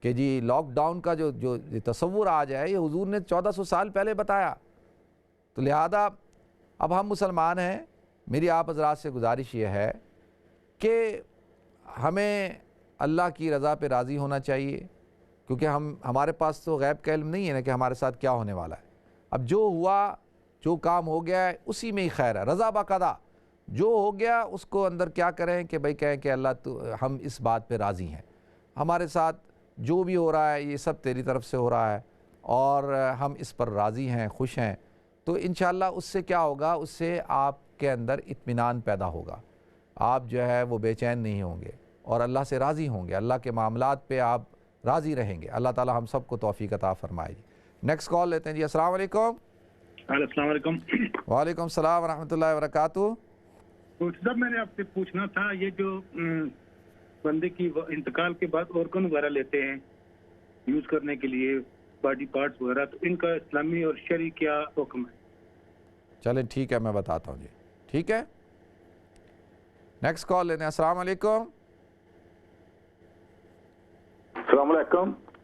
کہ جی لاک ڈاؤن کا جو تصور آ جائے یہ حضور نے 1400 سال پہلے بتایا. تو لہذا اب ہم مسلمان ہیں، میری آپ حضرات سے گزارش یہ ہے کہ ہمیں اللہ کی رضا پہ راضی ہونا چاہیے، کیونکہ ہمارے پاس تو غیب کا علم نہیں ہے نا کہ ہمارے ساتھ کیا ہونے والا ہے. اب جو ہوا، جو کام ہو گیا ہے اسی میں ہی خیر ہے، رضا باقاعدہ جو ہو گیا اس کو اندر کیا کریں کہ بھئی کہیں کہ اللہ ہم اس بات پہ راضی ہیں، ہمارے ساتھ جو بھی ہو رہا ہے یہ سب تیری طرف سے ہو رہا ہے، اور ہم اس پر راضی ہیں، خوش ہیں. تو انشاءاللہ اس سے کیا ہوگا، اس سے آپ کے اندر اطمینان پیدا ہوگا، آپ جو ہے وہ بے چین نہیں ہوں گے اور اللہ سے راضی ہوں گے، اللہ کے معاملات پہ آپ راضی رہیں گے. اللہ تعالی ہم سب کو توفیق عطا فرمائے. نیکسٹ کال لیتے ہیں جی. السلام علیکم. السلام علیکم. وعلیکم السلام ورحمۃ اللہ وبرکاتہ. صاحب میں نے آپ سے پوچھنا تھا، یہ جو بندے کی انتقال کے بعد آرگن وغیرہ لیتے ہیں یوز کرنے کے لیے، باڈی پارٹس وغیرہ، تو ان کا اسلامی اور شرعی کیا حکم ہے؟ چلیں ٹھیک ہے، میں بتاتا ہوں جی. ٹھیک ہے، نیکسٹ کال لیتے ہیں. السلام علیکم. السلام علیکم.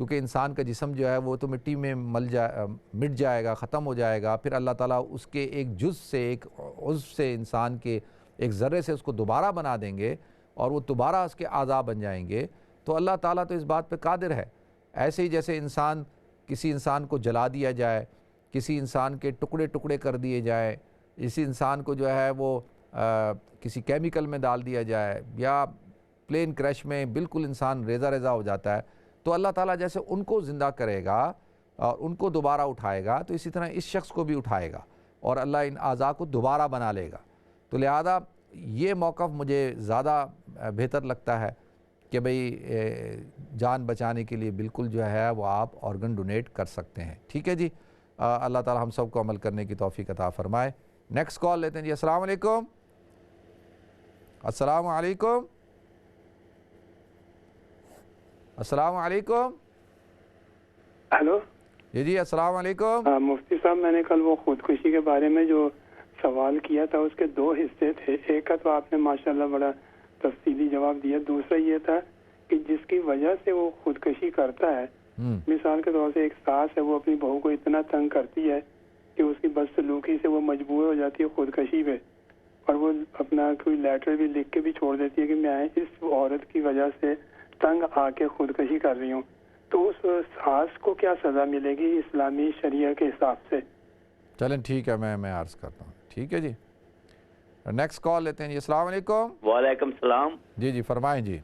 کیونکہ انسان کا جسم جو ہے وہ تو مٹی میں مٹ جائے گا، ختم ہو جائے گا، پھر اللہ تعالیٰ اس کے ایک جز سے، ایک عضو سے، انسان کے ایک ذرے سے اس کو دوبارہ بنا دیں گے اور وہ دوبارہ اس کے اعضاء بن جائیں گے. تو اللہ تعالیٰ تو اس بات پہ قادر ہے. ایسے ہی جیسے کسی انسان کو جلا دیا جائے، کسی انسان کے ٹکڑے ٹکڑے کر دیے جائیں، اسی انسان کو جو ہے وہ کسی کیمیکل میں ڈال دیا جائے یا پلین کریش میں بالکل انسان ریزہ ریزہ ہو جاتا ہے، تو اللہ تعالیٰ جیسے ان کو زندہ کرے گا اور ان کو دوبارہ اٹھائے گا، تو اسی طرح اس شخص کو بھی اٹھائے گا اور اللہ ان اعضاء کو دوبارہ بنا لے گا. تو لہذا یہ موقف مجھے زیادہ بہتر لگتا ہے کہ بھئی جان بچانے کے لیے بالکل جو ہے وہ آپ آرگن ڈونیٹ کر سکتے ہیں. ٹھیک ہے جی، اللہ تعالیٰ ہم سب کو عمل کرنے کی توفیق عطا فرمائے. نیکسٹ کال لیتے ہیں جی. السلام علیکم. السلام علیکم. السلام علیکم. ہیلو جی السلام علیکم. مفتی صاحب، میں نے کل وہ خودکشی کے بارے میں جو سوال کیا تھا اس کے دو حصے تھے. ایک کا تو آپ نے ماشاءاللہ بڑا تفصیلی جواب دیا. دوسرا یہ تھا کہ جس کی وجہ سے وہ خودکشی کرتا ہے، مثال کے طور سے ایک ساس ہے، وہ اپنی بہو کو اتنا تنگ کرتی ہے کہ اس کی بدسلوکی سے وہ مجبور ہو جاتی ہے خودکشی پہ، اور وہ اپنا کوئی لیٹر بھی لکھ کے بھی چھوڑ دیتی ہے کہ میں اس عورت کی وجہ سے تنگ آ کے خودکشی کر رہی ہوں. تو اس ساس کو کیا سزا ملے گی اسلامی شریعہ کے حساب سے؟ چلیں ٹھیک ہے، میں عرض کرتا ہوں. ٹھیک ہے جی، نیکسٹ کال لیتے ہیں جی. السلام علیکم. وعلیکم السلام. جی فرمائیں جی.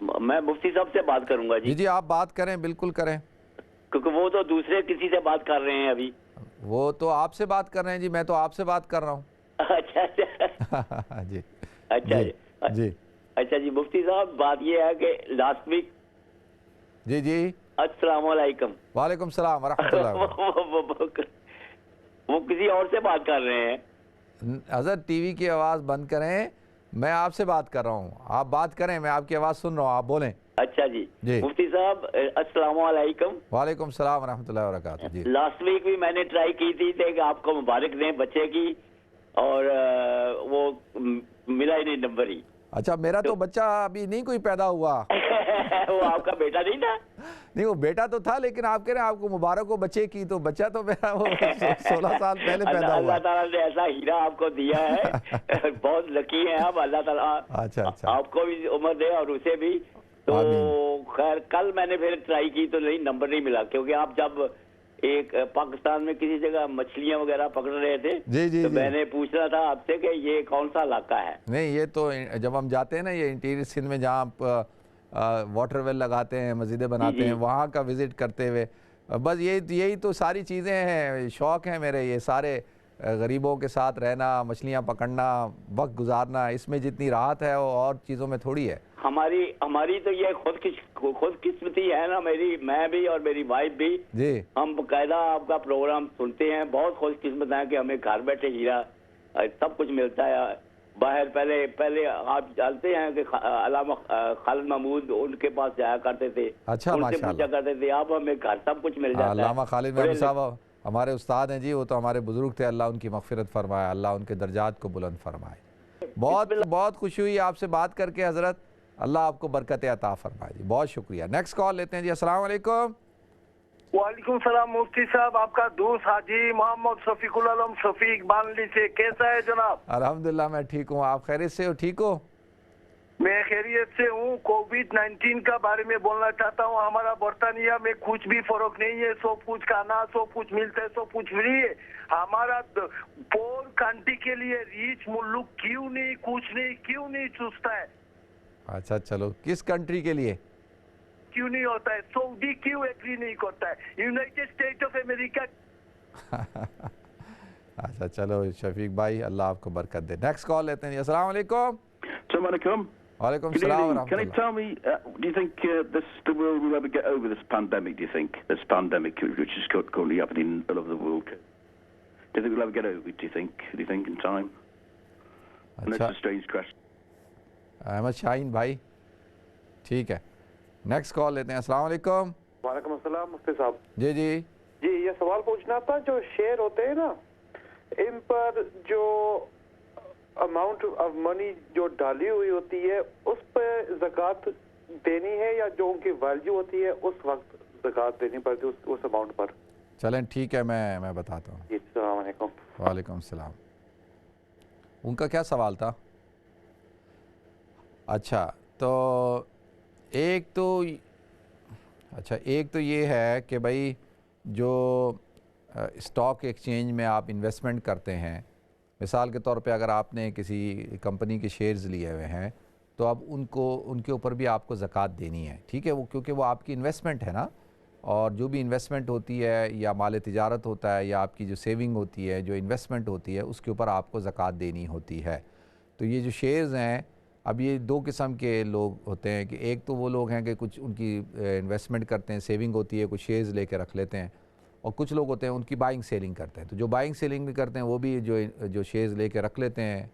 میں مفتی صاحب سے بات کروں گا جی. جی آپ بات کریں، بالکل کریں، کیونکہ وہ تو دوسرے کسی سے بات کر رہے ہیں ابھی. وہ تو آپ سے بات کر رہے ہیں جی، میں تو آپ سے بات کر رہا ہوں. اچھا اچھا جی اچھا جی اچھا جی. مفتی صاحب بات یہ ہے کہ لاسٹ ویک جی السلام علیکم. وعلیکم السلام ورحمۃ اللہ. وہ کسی اور سے بات کر رہے ہیں. حضرت ٹی وی کی آواز بند کریں، میں آپ سے بات کر رہا ہوں. آپ بات کریں، میں آپ کی آواز سن رہا ہوں، آپ بولیں. اچھا جی. مفتی صاحب السلام علیکم. وعلیکم السلام ورحمۃ اللہ وبرکاتہ. جی لاسٹ ویک بھی میں نے ٹرائی کی تھی کہ آپ کو مبارک دیں بچے کی، اور وہ ملا ہی نہیں نمبر ہی. اچھا، میرا تو بچہ ابھی نہیں کوئی پیدا ہوا. وہ آپ کا بیٹا نہیں تھا؟ نہیں، وہ بیٹا تو تھا، لیکن آپ کہہ رہے ہیں آپ کو مبارک ہو بچے کی، تو بچہ تو میرا وہ 16 سال پہلے پیدا ہوا. اللہ تعالیٰ نے ایسا ہیرا آپ کو دیا ہے، بہت لکی ہیں آپ. اللہ تعالیٰ آپ کو بھی عمر دے اور اسے بھی. تو خیر کل میں نے پھر ٹرائی کی تو نہیں، نمبر نہیں ملا. کیونکہ آپ جب ایک پاکستان میں کسی جگہ مچھلیاں وغیرہ پکڑ رہے تھے تو میں نے پوچھنا تھا آپ سے کہ یہ کون سا علاقہ ہے. نہیں، یہ تو جب ہم جاتے ہیں نا، یہ انٹیریئر سندھ میں جہاں واٹر ویل لگاتے ہیں، مسجدیں بناتے ہیں، وہاں کا وزٹ کرتے ہوئے بس یہی تو ساری چیزیں ہیں، شوق ہیں میرے. یہ سارے غریبوں کے ساتھ رہنا، مچھلیاں پکڑنا، وقت گزارنا، اس میں جتنی راحت ہے وہ اور چیزوں میں تھوڑی ہے. ہماری تو یہ خود قسمتی ہے نا، میں بھی اور میری وائف بھی. جی ہم باقاعدہ آپ کا پروگرام سنتے ہیں. بہت خوش قسمت ہیں کہ ہمیں گھر بیٹھے ہیرا سب کچھ ملتا ہے. باہر پہلے آپ جانتے ہیں کہ علامہ خالد محمود ان کے پاس جایا کرتے تھے. اچھا، ان سے پوچھا کرتے تھے. اب ہمیں گھر سب کچھ مل جاتا ہے. علامہ خالد محمود صاحب ہمارے استاد ہیں جی، وہ تو ہمارے بزرگ تھے. اللہ ان کی مغفرت فرمائے، اللہ ان کے درجات کو بلند فرمائے. بہت خوشی ہوئی آپ سے بات کر کے حضرت. اللہ آپ کو برکت عطا فرمائے جی. بہت شکریہ. نیکسٹ کال لیتے ہیں جی. السلام علیکم. وعلیکم السلام مفتی صاحب. آپ کا دوست حاجی محمد شفیق العالم شفیق بانلی سے. کیسا ہے جناب؟ الحمدللہ میں ٹھیک ہوں. آپ خیریت سے ہو؟ ٹھیک ہو؟ میں خیریت سے ہوں. کووڈ-19 کا بارے میں بولنا چاہتا ہوں. ہمارا برطانیہ میں کچھ بھی فرق نہیں ہے. سب کچھ کھانا، سب کچھ ملتا ہے، سب کچھ فری ہے. ہمارا پور کنٹری کے لیے ریچ ملک کیوں نہیں کچھ نہیں کیوں نہیں سوچتا ہے؟ اچھا چلو، کس کنٹری کے لیے کیوں نہیں ہوتا ہے؟ سعودی کیوں ایگری نہیں کرتا ہے؟ United state of America. اچھا چلو شفیق بھائی، اللہ آپ کو برکت دے. نیکسٹ کال لیتے ہیں جی. السلام علیکم. السلام علیکم. وعلیکم السلام ورحمۃ Can you Allah. tell me, do you think the world will ever get over this pandemic, do you think? This pandemic which is currently happening all over the world. Do you think we'll ever get over it, do you think in time? And that's a strange question. Ahmad شاہین بھائی، ٹھیک ہے. Next call لیتے ہیں. السلام علیکم. وعلیکم السلام مفتی صاحب. جی یہ سوال پوچھنا تھا، جو شیئر ہوتے ہیں نا، ان پر جو اماؤنٹ آف منی جو ڈالی ہوئی ہوتی ہے اس پہ زکوٰۃ دینی ہے، یا جو ان کی ویلیو ہوتی ہے اس وقت زکوٰۃ دینی پڑتی ہے اس اماؤنٹ پر؟ چلیں ٹھیک ہے، میں بتاتا ہوں. جی السلام علیکم. وعلیکم السلام. ان کا کیا سوال تھا؟ اچھا ایک تو یہ ہے کہ بھائی جو اسٹاک ایکسچینج میں آپ انویسٹمنٹ کرتے ہیں، مثال کے طور پہ اگر آپ نے کسی کمپنی کے شیئرز لیے ہوئے ہیں تو اب ان کے اوپر بھی آپ کو زکوٰۃ دینی ہے. ٹھیک ہے، کیونکہ وہ آپ کی انویسٹمنٹ ہے نا، اور جو بھی انویسٹمنٹ ہوتی ہے یا مال تجارت ہوتا ہے یا آپ کی جو سیونگ ہوتی ہے، جو انویسٹمنٹ ہوتی ہے، اس کے اوپر آپ کو زکوٰۃ دینی ہوتی ہے. تو یہ جو شیئرز ہیں، اب یہ دو قسم کے لوگ ہوتے ہیں کہ ایک تو وہ لوگ ہیں کہ کچھ ان کی انویسٹمنٹ کرتے ہیں، سیونگ ہوتی ہے، کچھ شیئرز لے کے رکھ لیتے ہیں، اور کچھ لوگ ہوتے ہیں ان کی بائنگ سیلنگ کرتے ہیں. تو جو بائنگ سیلنگ بھی کرتے ہیں وہ بھی جو شیئرز لے کے رکھ لیتے ہیں،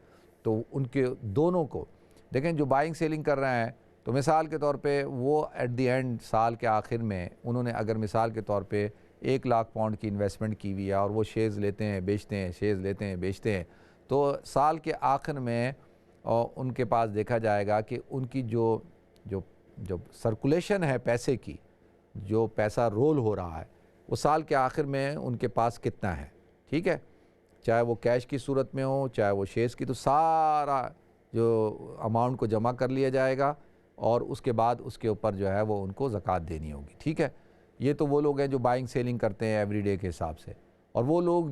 تو ان کے دونوں کو دیکھیں. جو بائنگ سیلنگ کر رہے ہیں تو مثال کے طور پہ وہ ایٹ دی اینڈ سال کے آخر میں انہوں نے اگر مثال کے طور پہ 1,00,000 پاؤنڈ کی انویسٹمنٹ کی ہوئی ہے اور وہ شیئرز لیتے ہیں بیچتے ہیں، شیئرز لیتے ہیں بیچتے ہیں، تو سال کے آخر میں ان کے پاس دیکھا جائے گا کہ ان کی جو سرکولیشن ہے پیسے کی، جو پیسہ رول ہو رہا ہے، وہ سال کے آخر میں ان کے پاس کتنا ہے. ٹھیک ہے، چاہے وہ کیش کی صورت میں ہو چاہے وہ شیئرز کی، تو سارا جو اماؤنٹ کو جمع کر لیا جائے گا اور اس کے بعد اس کے اوپر جو ہے وہ ان کو زکوٰۃ دینی ہوگی. ٹھیک ہے، یہ تو وہ لوگ ہیں جو بائنگ سیلنگ کرتے ہیں ایوری ڈے کے حساب سے. اور وہ لوگ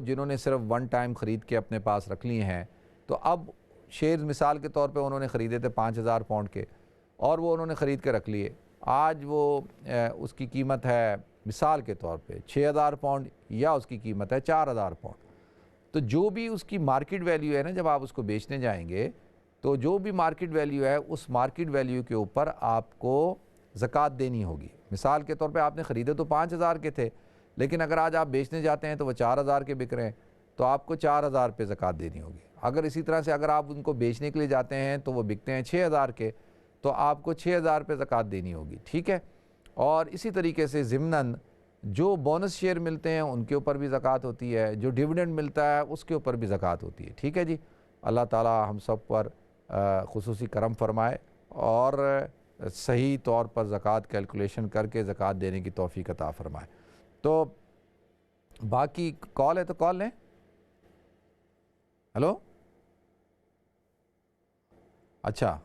جنہوں نے صرف ون ٹائم خرید کے اپنے پاس رکھ لیے ہیں، تو اب شیئرز مثال کے طور پہ انہوں نے خریدے تھے 5,000 پاؤنڈ کے اور وہ انہوں نے خرید کے رکھ لیے. آج وہ اس کی قیمت ہے مثال کے طور پہ 6,000 پاؤنڈ یا اس کی قیمت ہے 4,000 پاؤنڈ. تو جو بھی اس کی مارکیٹ ویلیو ہے نا، جب آپ اس کو بیچنے جائیں گے تو جو بھی مارکیٹ ویلیو ہے اس مارکیٹ ویلیو کے اوپر آپ کو زکوٰۃ دینی ہوگی. مثال کے طور پہ آپ نے خریدے تو 5,000 کے تھے، لیکن اگر آج آپ بیچنے جاتے ہیں تو وہ 4,000 کے بک رہے ہیں، تو آپ کو 4,000 پہ زکوٰۃ دینی ہوگی. اگر اسی طرح سے اگر آپ ان کو بیچنے کے لیے جاتے ہیں تو وہ بکتے ہیں 6,000 کے، تو آپ کو 6,000 پہ زکوٰۃ دینی ہوگی. ٹھیک ہے، اور اسی طریقے سے ضمناً جو بونس شیئر ملتے ہیں ان کے اوپر بھی زکوٰۃ ہوتی ہے، جو ڈیویڈنڈ ملتا ہے اس کے اوپر بھی زکوٰۃ ہوتی ہے. ٹھیک ہے جی، اللہ تعالی ہم سب پر خصوصی کرم فرمائے اور صحیح طور پر زکوٰۃ کیلکولیشن کر کے زکوٰۃ دینے کی توفیق عطا فرمائے. تو باقی کال ہے تو کال لیں. ہلو، اچھا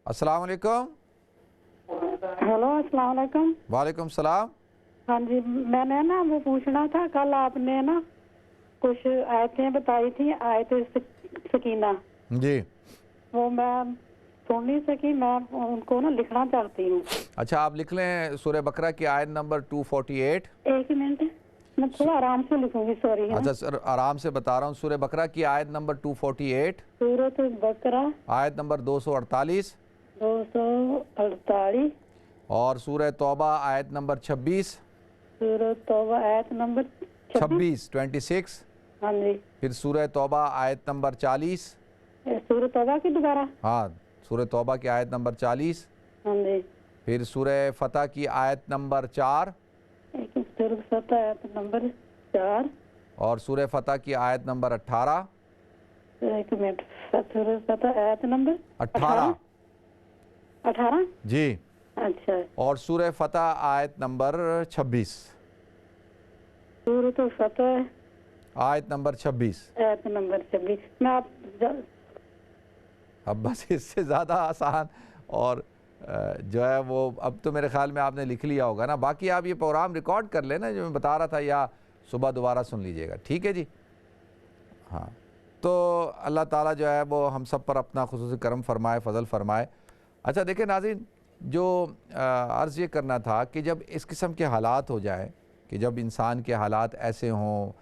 السلام علیکم. ہلو، السلام علیکم. وعلیکم السلام. ہاں جی، میں نے نا وہ پوچھنا تھا، کل آپ نے نا کچھ آیتیں بتائی تھی، آیت سکینہ جی، وہ میں سن نہیں سکی، میں ان کو نا لکھنا چاہتی ہوں. اچھا آپ لکھ لیں سورہ بقرہ کی آیت نمبر 248. ایک منٹ، میں تھوڑا آرام سے لکھوں گی، سوری. اچھا سر آرام سے بتا رہا ہوں. سورہ بقرہ کی آیت نمبر 248، سورۃ بقرہ آیت نمبر 248 اور سورہ توبہ آیت نمبر 26. سورہ توبہ آیت نمبر 26. ہاں جی. پھر سورہ توبہ آیت نمبر 40. سورہ توبہ کی دوبارہ؟ ہاں، سورہ توبہ کی آیت نمبر 40. ہاں جی. پھر سورہ فتح کی آیت نمبر 4. سورہ فتح آیت نمبر 4 اور سورہ فتح کی آیت نمبر 18. ایک منٹ، سورہ فتح آیت نمبر 18 جی. اچھا. اور سورہ فتح آیت نمبر 26. سورۃ فتح آیت نمبر 26. آیت نمبر 26. میں آپ اب بس اس سے زیادہ آسان اور جو ہے وہ اب تو میرے خیال میں آپ نے لکھ لیا ہوگا نا. باقی آپ یہ پروگرام ریکارڈ کر لیں نا جو میں بتا رہا تھا، یا صبح دوبارہ سن لیجئے گا. ٹھیک ہے جی. ہاں، تو اللہ تعالیٰ جو ہے وہ ہم سب پر اپنا خصوصی کرم فرمائے، فضل فرمائے. اچھا دیکھیں ناظرین، جو عرض یہ کرنا تھا کہ جب اس قسم کے حالات ہو جائیں، کہ جب انسان کے حالات ایسے ہوں،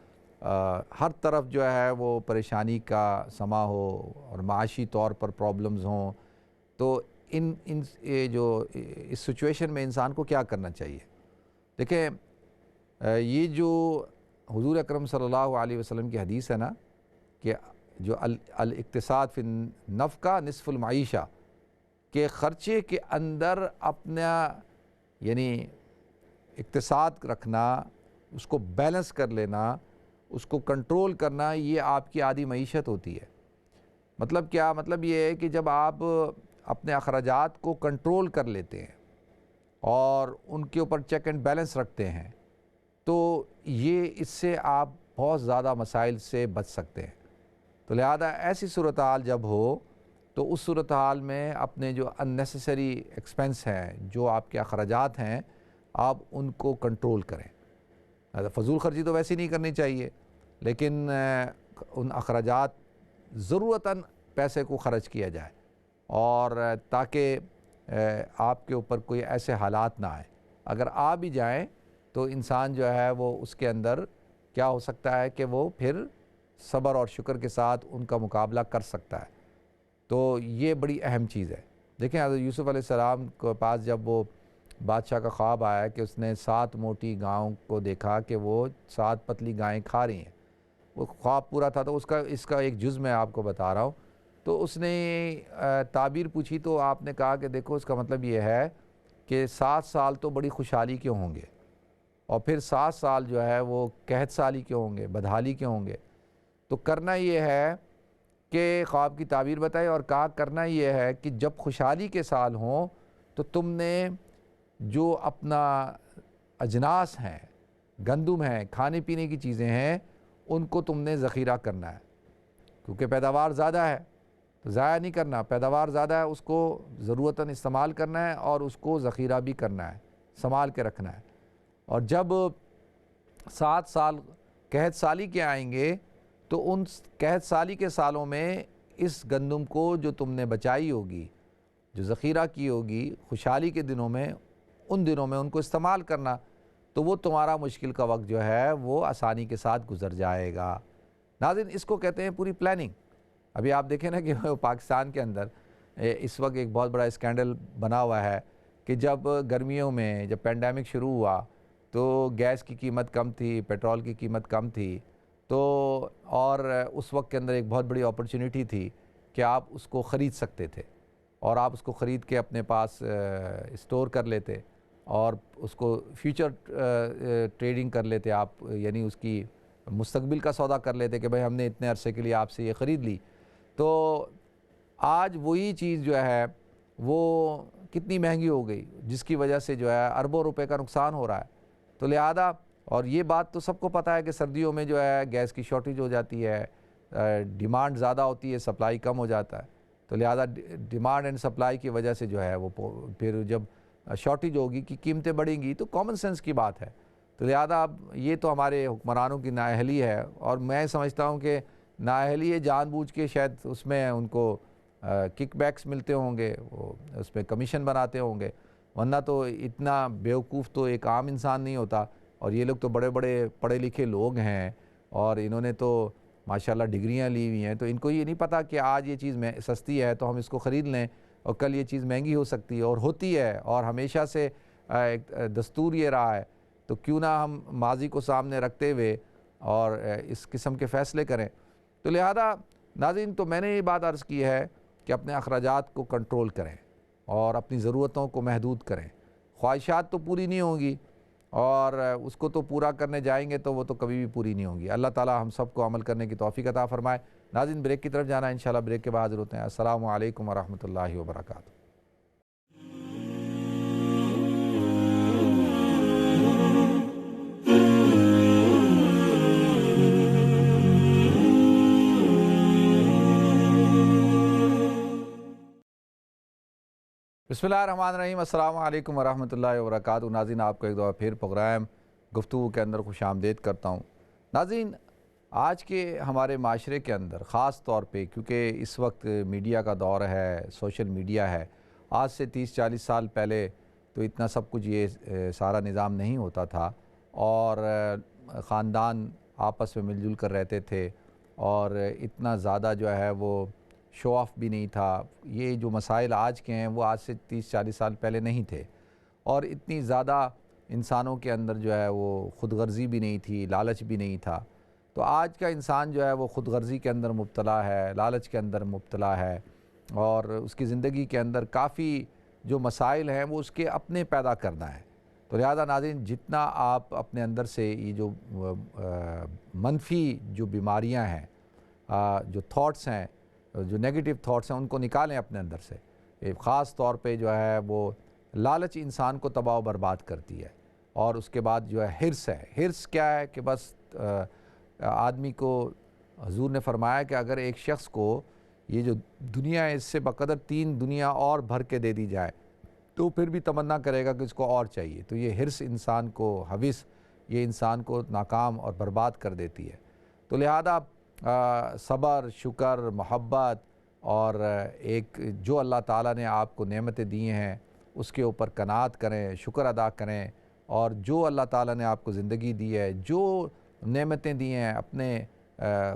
ہر طرف جو ہے وہ پریشانی کا سما ہو اور معاشی طور پر پرابلمز ہوں، تو اس سچویشن میں انسان کو کیا کرنا چاہیے؟ دیکھیں، یہ جو حضور اکرم صلی اللہ علیہ وسلم کی حدیث ہے نا کہ جو الاقتصاد فی النفقہ نصف المعیشہ، کہ خرچے کے اندر اپنا یعنی اقتصاد رکھنا، اس کو بیلنس کر لینا، اس کو کنٹرول کرنا، یہ آپ کی آدھی معیشت ہوتی ہے. مطلب کیا؟ مطلب یہ ہے کہ جب آپ اپنے اخراجات کو کنٹرول کر لیتے ہیں اور ان کے اوپر چیک اینڈ بیلنس رکھتے ہیں تو یہ اس سے آپ بہت زیادہ مسائل سے بچ سکتے ہیں۔ تو لہذا ایسی صورتحال جب ہو تو اس صورتحال میں اپنے جو اننیسیسری ایکسپنس ہیں، جو آپ کے اخراجات ہیں، آپ ان کو کنٹرول کریں۔ فضول خرچی تو ویسے نہیں کرنی چاہیے، لیکن ان اخراجات ضرورتاً پیسے کو خرچ کیا جائے، اور تاکہ آپ کے اوپر کوئی ایسے حالات نہ آئیں۔ اگر آ بھی جائیں تو انسان جو ہے وہ اس کے اندر کیا ہو سکتا ہے کہ وہ پھر صبر اور شکر کے ساتھ ان کا مقابلہ کر سکتا ہے۔ تو یہ بڑی اہم چیز ہے۔ دیکھیں حضرت یوسف علیہ السلام کے پاس جب وہ بادشاہ کا خواب آیا کہ اس نے 7 موٹی گاؤں کو دیکھا کہ وہ 7 پتلی گائیں کھا رہی ہیں، وہ خواب پورا تھا، تو اس کا ایک جز میں آپ کو بتا رہا ہوں۔ تو اس نے تعبیر پوچھی تو آپ نے کہا کہ دیکھو اس کا مطلب یہ ہے کہ 7 سال تو بڑی خوشحالی کے ہوں گے، اور پھر 7 سال جو ہے وہ قحط سالی کے ہوں گے، بدحالی کے ہوں گے۔ تو کرنا یہ ہے کہ خواب کی تعبیر بتائی اور کہا کرنا یہ ہے کہ جب خوشحالی کے سال ہوں تو تم نے جو اپنا اجناس ہیں، گندم ہیں، کھانے پینے کی چیزیں ہیں، ان کو تم نے ذخیرہ کرنا ہے، کیونکہ پیداوار زیادہ ہے تو ضائع نہیں کرنا، پیداوار زیادہ ہے اس کو ضرورتاً استعمال کرنا ہے اور اس کو ذخیرہ بھی کرنا ہے، سنبھال کے رکھنا ہے۔ اور جب 7 سال قحط سالی کے آئیں گے تو ان قحط سالی کے سالوں میں اس گندم کو جو تم نے بچائی ہوگی، جو ذخیرہ کی ہوگی خوشحالی کے دنوں میں، ان دنوں میں ان کو استعمال کرنا، تو وہ تمہارا مشکل کا وقت جو ہے وہ آسانی کے ساتھ گزر جائے گا۔ ناظرین، اس کو کہتے ہیں پوری پلاننگ۔ ابھی آپ دیکھیں نا کہ پاکستان کے اندر اس وقت ایک بہت بڑا اسکینڈل بنا ہوا ہے کہ جب گرمیوں میں جب پینڈیمک شروع ہوا تو گیس کی قیمت کم تھی، پیٹرول کی قیمت کم تھی، تو اور اس وقت کے اندر ایک بہت بڑی اپرچونٹی تھی کہ آپ اس کو خرید سکتے تھے، اور آپ اس کو خرید کے اپنے پاس اسٹور کر لیتے اور اس کو فیوچر ٹریڈنگ کر لیتے آپ، یعنی اس کی مستقبل کا سودا کر لیتے کہ بھئی ہم نے اتنے عرصے کے لیے آپ سے یہ خرید لی۔ تو آج وہی چیز جو ہے وہ کتنی مہنگی ہو گئی، جس کی وجہ سے جو ہے اربوں روپے کا نقصان ہو رہا ہے۔ تو لہذا، اور یہ بات تو سب کو پتہ ہے کہ سردیوں میں جو ہے گیس کی شارٹیج ہو جاتی ہے، ڈیمانڈ زیادہ ہوتی ہے، سپلائی کم ہو جاتا ہے۔ تو لہذا ڈیمانڈ اینڈ سپلائی کی وجہ سے جو ہے وہ پھر جب شارٹیج ہوگی کہ قیمتیں بڑھیں گی، تو کامن سینس کی بات ہے۔ تو لہذا اب یہ تو ہمارے حکمرانوں کی نااہلی ہے، اور میں سمجھتا ہوں کہ نااہلی ہے جان بوجھ کے، شاید اس میں ان کو کک بیکس ملتے ہوں گے، وہ اس میں کمیشن بناتے ہوں گے، ورنہ تو اتنا بیوقوف تو ایک عام انسان نہیں ہوتا۔ اور یہ لوگ تو بڑے بڑے پڑھے لکھے لوگ ہیں، اور انہوں نے تو ماشاءاللہ ڈگریاں لی ہوئی ہیں، تو ان کو یہ نہیں پتہ کہ آج یہ چیز سستی ہے تو ہم اس کو خرید لیں، اور کل یہ چیز مہنگی ہو سکتی ہے، اور ہوتی ہے، اور ہمیشہ سے ایک دستور یہ رہا ہے۔ تو کیوں نہ ہم ماضی کو سامنے رکھتے ہوئے اور اس قسم کے فیصلے کریں۔ تو لہذا ناظرین، تو میں نے یہ بات عرض کی ہے کہ اپنے اخراجات کو کنٹرول کریں اور اپنی ضرورتوں کو محدود کریں۔ خواہشات تو پوری نہیں ہوں گی، اور اس کو تو پورا کرنے جائیں گے تو وہ تو کبھی بھی پوری نہیں ہوں گی۔ اللہ تعالی ہم سب کو عمل کرنے کی توفیق عطا فرمائے۔ ناظرین، بریک کی طرف جانا ہے، انشاءاللہ بریک کے بعد حاضر ہوتے ہیں۔ السلام علیکم ورحمۃ اللہ وبرکاتہ۔ بسم اللہ الرحمن الرحیم۔ السلام علیکم ورحمۃ اللہ وبرکاتہ۔ ناظرین، آپ کو ایک دفعہ پھر پروگرام گفتگو کے اندر خوش آمدید کرتا ہوں۔ ناظرین، آج کے ہمارے معاشرے کے اندر خاص طور پہ، کیونکہ اس وقت میڈیا کا دور ہے، سوشل میڈیا ہے، آج سے 30-40 سال پہلے تو اتنا سب کچھ یہ سارا نظام نہیں ہوتا تھا، اور خاندان آپس میں مل جل کر رہتے تھے، اور اتنا زیادہ جو ہے وہ شو آف بھی نہیں تھا۔ یہ جو مسائل آج کے ہیں وہ آج سے 30-40 سال پہلے نہیں تھے، اور اتنی زیادہ انسانوں کے اندر جو ہے وہ خود غرضی بھی نہیں تھی، لالچ بھی نہیں تھا۔ تو آج کا انسان جو ہے وہ خود غرضی کے اندر مبتلا ہے، لالچ کے اندر مبتلا ہے، اور اس کی زندگی کے اندر کافی جو مسائل ہیں وہ اس کے اپنے پیدا کرنا ہے۔ تو لہذا ناظرین، جتنا آپ اپنے اندر سے یہ جو منفی جو بیماریاں ہیں، جو تھاٹس ہیں، جو نیگیٹو تھاٹس ہیں، ان کو نکالیں اپنے اندر سے، خاص طور پہ جو ہے وہ لالچ انسان کو تباہ و برباد کرتی ہے. اور اس کے بعد جو ہے حرص ہے. حرص کیا ہے کہ بس آدمی کو حضور نے فرمایا کہ اگر ایک شخص کو یہ جو دنیا ہے اس سے بقدر 3 دنیا اور بھر کے دے دی جائے تو پھر بھی تمنا کرے گا کہ اس کو اور چاہیے. تو یہ حرص انسان کو، حوث، یہ انسان کو ناکام اور برباد کر دیتی ہے. تو لہذا صبر، شکر، محبت اور ایک جو اللہ تعالیٰ نے آپ کو نعمتیں دی ہیں اس کے اوپر قناعت کریں، شکر ادا کریں. اور جو اللہ تعالیٰ نے آپ کو زندگی دی ہے، جو نعمتیں دی ہیں، اپنے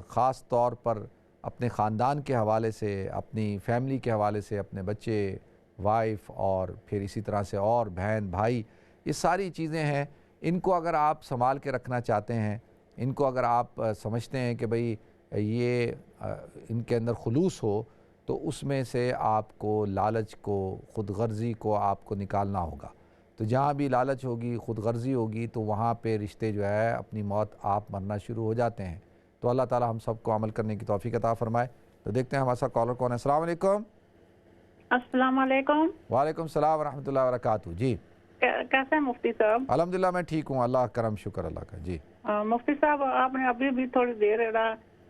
خاص طور پر اپنے خاندان کے حوالے سے، اپنی فیملی کے حوالے سے، اپنے بچے، وائف اور پھر اسی طرح سے اور بہن بھائی، یہ ساری چیزیں ہیں. ان کو اگر آپ سنبھال کے رکھنا چاہتے ہیں، ان کو اگر آپ سمجھتے ہیں کہ بھئی یہ ان کے اندر خلوص ہو، تو اس میں سے آپ کو لالچ کو، خود غرضی کو آپ کو نکالنا ہوگا. تو جہاں بھی لالچ ہوگی، خود غرضی ہوگی، تو وہاں پہ رشتے جو ہے اپنی موت آپ مرنا شروع ہو جاتے ہیں. تو اللہ تعالی ہم سب کو عمل کرنے کی توفیق عطا فرمائے. تو دیکھتے ہیں ہمارا ساتھ کالر کون ہے. السلام علیکم. السلام علیکم. وعلیکم السلام ورحمۃ اللہ وبرکاتہ. جی کیسے ہیں مفتی صاحب؟ الحمدللہ میں ٹھیک ہوں، اللہ کرم شکر اللہ کا. جی مفتی صاحب، آپ نے ابھی بھی تھوڑی دیر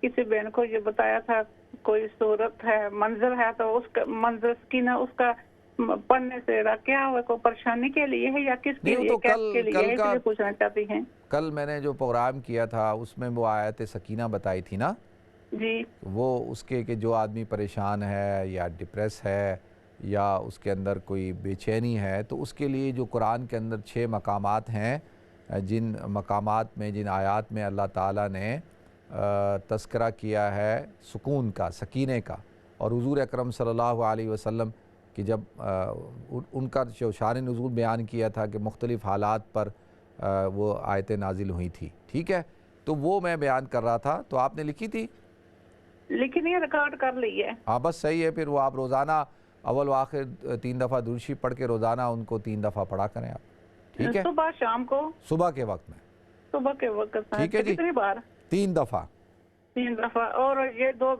کسی بہن کو یہ بتایا تھا کوئی صورت ہے، منظر ہے، تو اس کا منظر سکینہ اس کا پڑھنے سے کیا ہوا، کوئی پریشانی کے لیے ہے یا کس کے لیے، کیس کے لیے ہے، اس لیے پوچھنا چاہتی ہیں. کل میں نے جو پروگرام کیا تھا اس میں وہ آیت سکینہ بتائی تھی نا جی، وہ اس کے کہ جو آدمی پریشان ہے یا ڈپریس ہے یا اس کے اندر کوئی بے چینی ہے، تو اس کے لیے جو قرآن کے اندر 6 مقامات ہیں، جن مقامات میں، جن آیات میں اللہ تعالیٰ نے تذکرہ کیا ہے سکون کا، سکینے کا. اور حضور اکرم صلی اللہ علیہ وسلم کہ جب ان کا جو شان نزول بیان کیا تھا کہ مختلف حالات پر وہ آیتیں نازل ہوئی تھی. ٹھیک ہے، تو وہ میں بیان کر رہا تھا. تو آپ نے لکھی تھی؟ لکھی نہیں، ریکارڈ کر لی ہے. ہاں بس صحیح ہے. پھر وہ آپ روزانہ اول و آخر 3 دفعہ درود شریف پڑھ کے روزانہ ان کو 3 دفعہ پڑھا کریں آپ. ٹھیک ہے، صبح شام کو، صبح کے وقت میں. صبح کے وقت. ٹھیک ہے جی. کتنی بار؟ 3 دفعہ. 3 دفعہ. اور یہ 2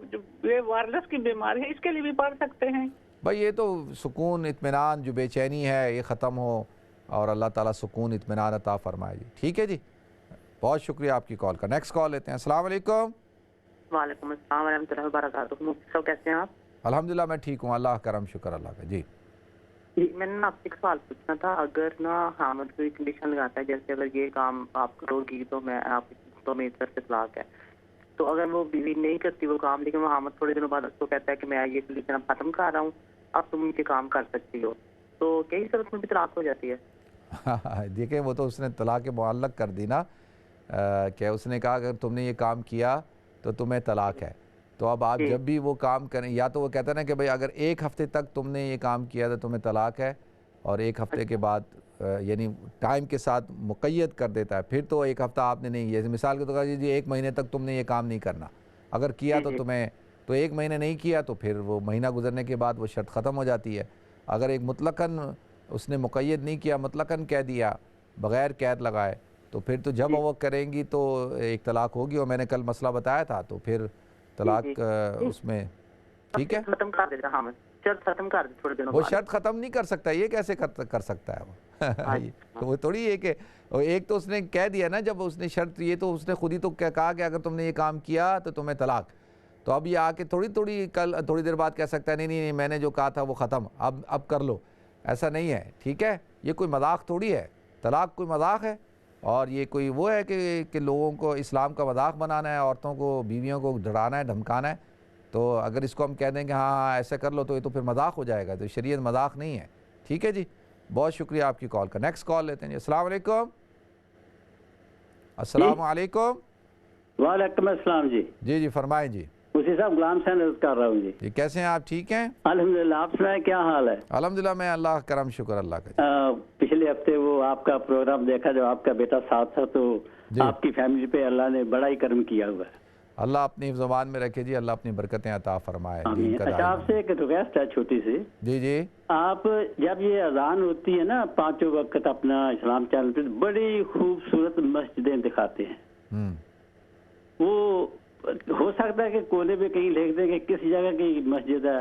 یہ وائرلس کی بیماری ہے، اس کے لیے بھی پڑھ سکتے ہیں؟ بھائی یہ تو سکون، اطمینان، جو بے چینی ہے یہ ختم ہو اور اللہ تعالیٰ سکون اطمینان عطا فرمائے. جی ٹھیک ہے جی، بہت شکریہ آپ کی کال کا. نیکسٹ کال لیتے ہیں. السلام علیکم. وعلیکم السلام ورحمۃ اللہ وبرکاتہ. مفتی صاحب کیسے ہیں آپ؟ الحمدللہ میں ٹھیک ہوں، اللہ کرم شکر اللہ کا. جی جی میں نے آپ سے ایک سوال پوچھنا تھا. اگر نا حامد کوئی کنڈیشن لگاتا ہے جیسے اگر یہ کام آپ کرو گی تو میں آپ تو میری طرف سے طلاق ہے، تو اگر وہ بیوی نہیں کرتی وہ کام، لیکن وہ حامد تھوڑے دنوں بعد اس کو کہتا ہے کہ میں یہ کنڈیشن اب ختم کر رہا ہوں، اب تم یہ کام کر سکتی ہو، تو کئی صورت میں بھی طلاق ہو جاتی ہے؟ دیکھیں وہ تو اس نے طلاق معلق کر دی نا، کہ اس نے کہا اگر تم نے یہ کام کیا تو تمہیں طلاق ہے. تو اب آپ جب بھی وہ کام کریں، یا تو وہ کہتا ہے نا کہ بھئی اگر 1 ہفتے تک تم نے یہ کام کیا تو تمہیں طلاق ہے، اور 1 ہفتے کے بعد یعنی ٹائم کے ساتھ مقید کر دیتا ہے. پھر تو 1 ہفتہ آپ نے نہیں، جیسے مثال کے طور پر جی 1 مہینے تک تم نے یہ کام نہیں کرنا، اگر کیا تو تمہیں، تو 1 مہینے نہیں کیا تو پھر وہ مہینہ گزرنے کے بعد وہ شرط ختم ہو جاتی ہے. اگر ایک مطلقاً اس نے مقید نہیں کیا، مطلقاً کہہ دیا بغیر قید لگائے، تو پھر تو جب وہ کریں گی تو ایک طلاق ہوگی. اور میں نے کل مسئلہ بتایا تھا، تو پھر طلاق اس میں ٹھیک ہے. ختم کر دیتا ہاں، شرط ختم کر دی تھوڑے دنوں وہ شرط ختم نہیں کر سکتا، یہ کیسے کر سکتا ہے وہ؟ وہ تھوڑی ہے کہ ایک تو اس نے کہہ دیا نا، جب اس نے شرط، یہ تو اس نے خود ہی تو کہا کہ اگر تم نے یہ کام کیا تو تمہیں طلاق. تو اب یہ آ کے تھوڑی دیر بعد کہہ سکتا ہے نہیں میں نے جو کہا تھا وہ ختم، اب کر لو. ایسا نہیں ہے. ٹھیک ہے، یہ کوئی مذاق تھوڑی ہے. طلاق کوئی مذاق ہے، اور یہ کوئی وہ ہے کہ لوگوں کو اسلام کا مذاق بنانا ہے، عورتوں کو، بیویوں کو ڈرانا ہے، دھمکانا ہے. تو اگر اس کو ہم کہہ دیں کہ ہاں ایسے کر لو تو یہ تو پھر مذاق ہو جائے گا. تو شریعت مذاق نہیں ہے. ٹھیک ہے جی، بہت شکریہ آپ کی کال کا. نیکسٹ کال لیتے ہیں جی. السلام علیکم. السلام علیکم. وعلیکم السلام. جی فرمائیں جی. مفتی صاحب غلام حسین عرض کر رہا ہوں. جی کیسے ہیں آپ؟ ٹھیک ہیں الحمدللہ. آپ سنائیں کیا حال ہے؟ الحمدللہ میں اللہ کرم شکر اللہ کا. پچھلے ہفتے وہ آپ کا پروگرام دیکھا جو آپ کا بیٹا ساتھ تھا، تو آپ کی فیملی پہ اللہ نے بڑا ہی کرم کیا ہوا ہے. اللہ اپنی زبان میں رکھے جی، اللہ اپنی برکتیں عطا فرمائے. اچھا آپ سے ایک ریکویسٹ ہے چھوٹی سی. جی آپ جب یہ اذان ہوتی ہے نا 5 وقت اپنا اسلام چینل پہ بڑی خوبصورت مسجدیں دکھاتے ہیں. وہ ہو سکتا ہے کہ کونے پہ کہیں لکھ دیں کہ کس جگہ کی مسجد ہے،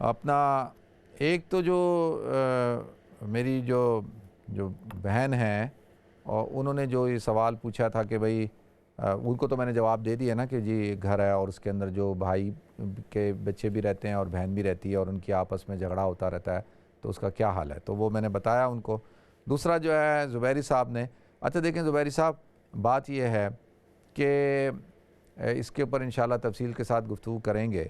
اپنا ایک تو جو میری جو بہن ہیں اور انہوں نے جو یہ سوال پوچھا تھا کہ بھئی ان کو تو میں نے جواب دے دیا نا کہ جی گھر ہے اور اس کے اندر جو بھائی کے بچے بھی رہتے ہیں اور بہن بھی رہتی ہے اور ان کی آپس میں جھگڑا ہوتا رہتا ہے تو اس کا کیا حال ہے، تو وہ میں نے بتایا ان کو۔ دوسرا جو ہے زبیری صاحب نے، اچھا دیکھیں زبیری صاحب، بات یہ ہے کہ اس کے اوپر انشاءاللہ تفصیل کے ساتھ گفتگو کریں گے۔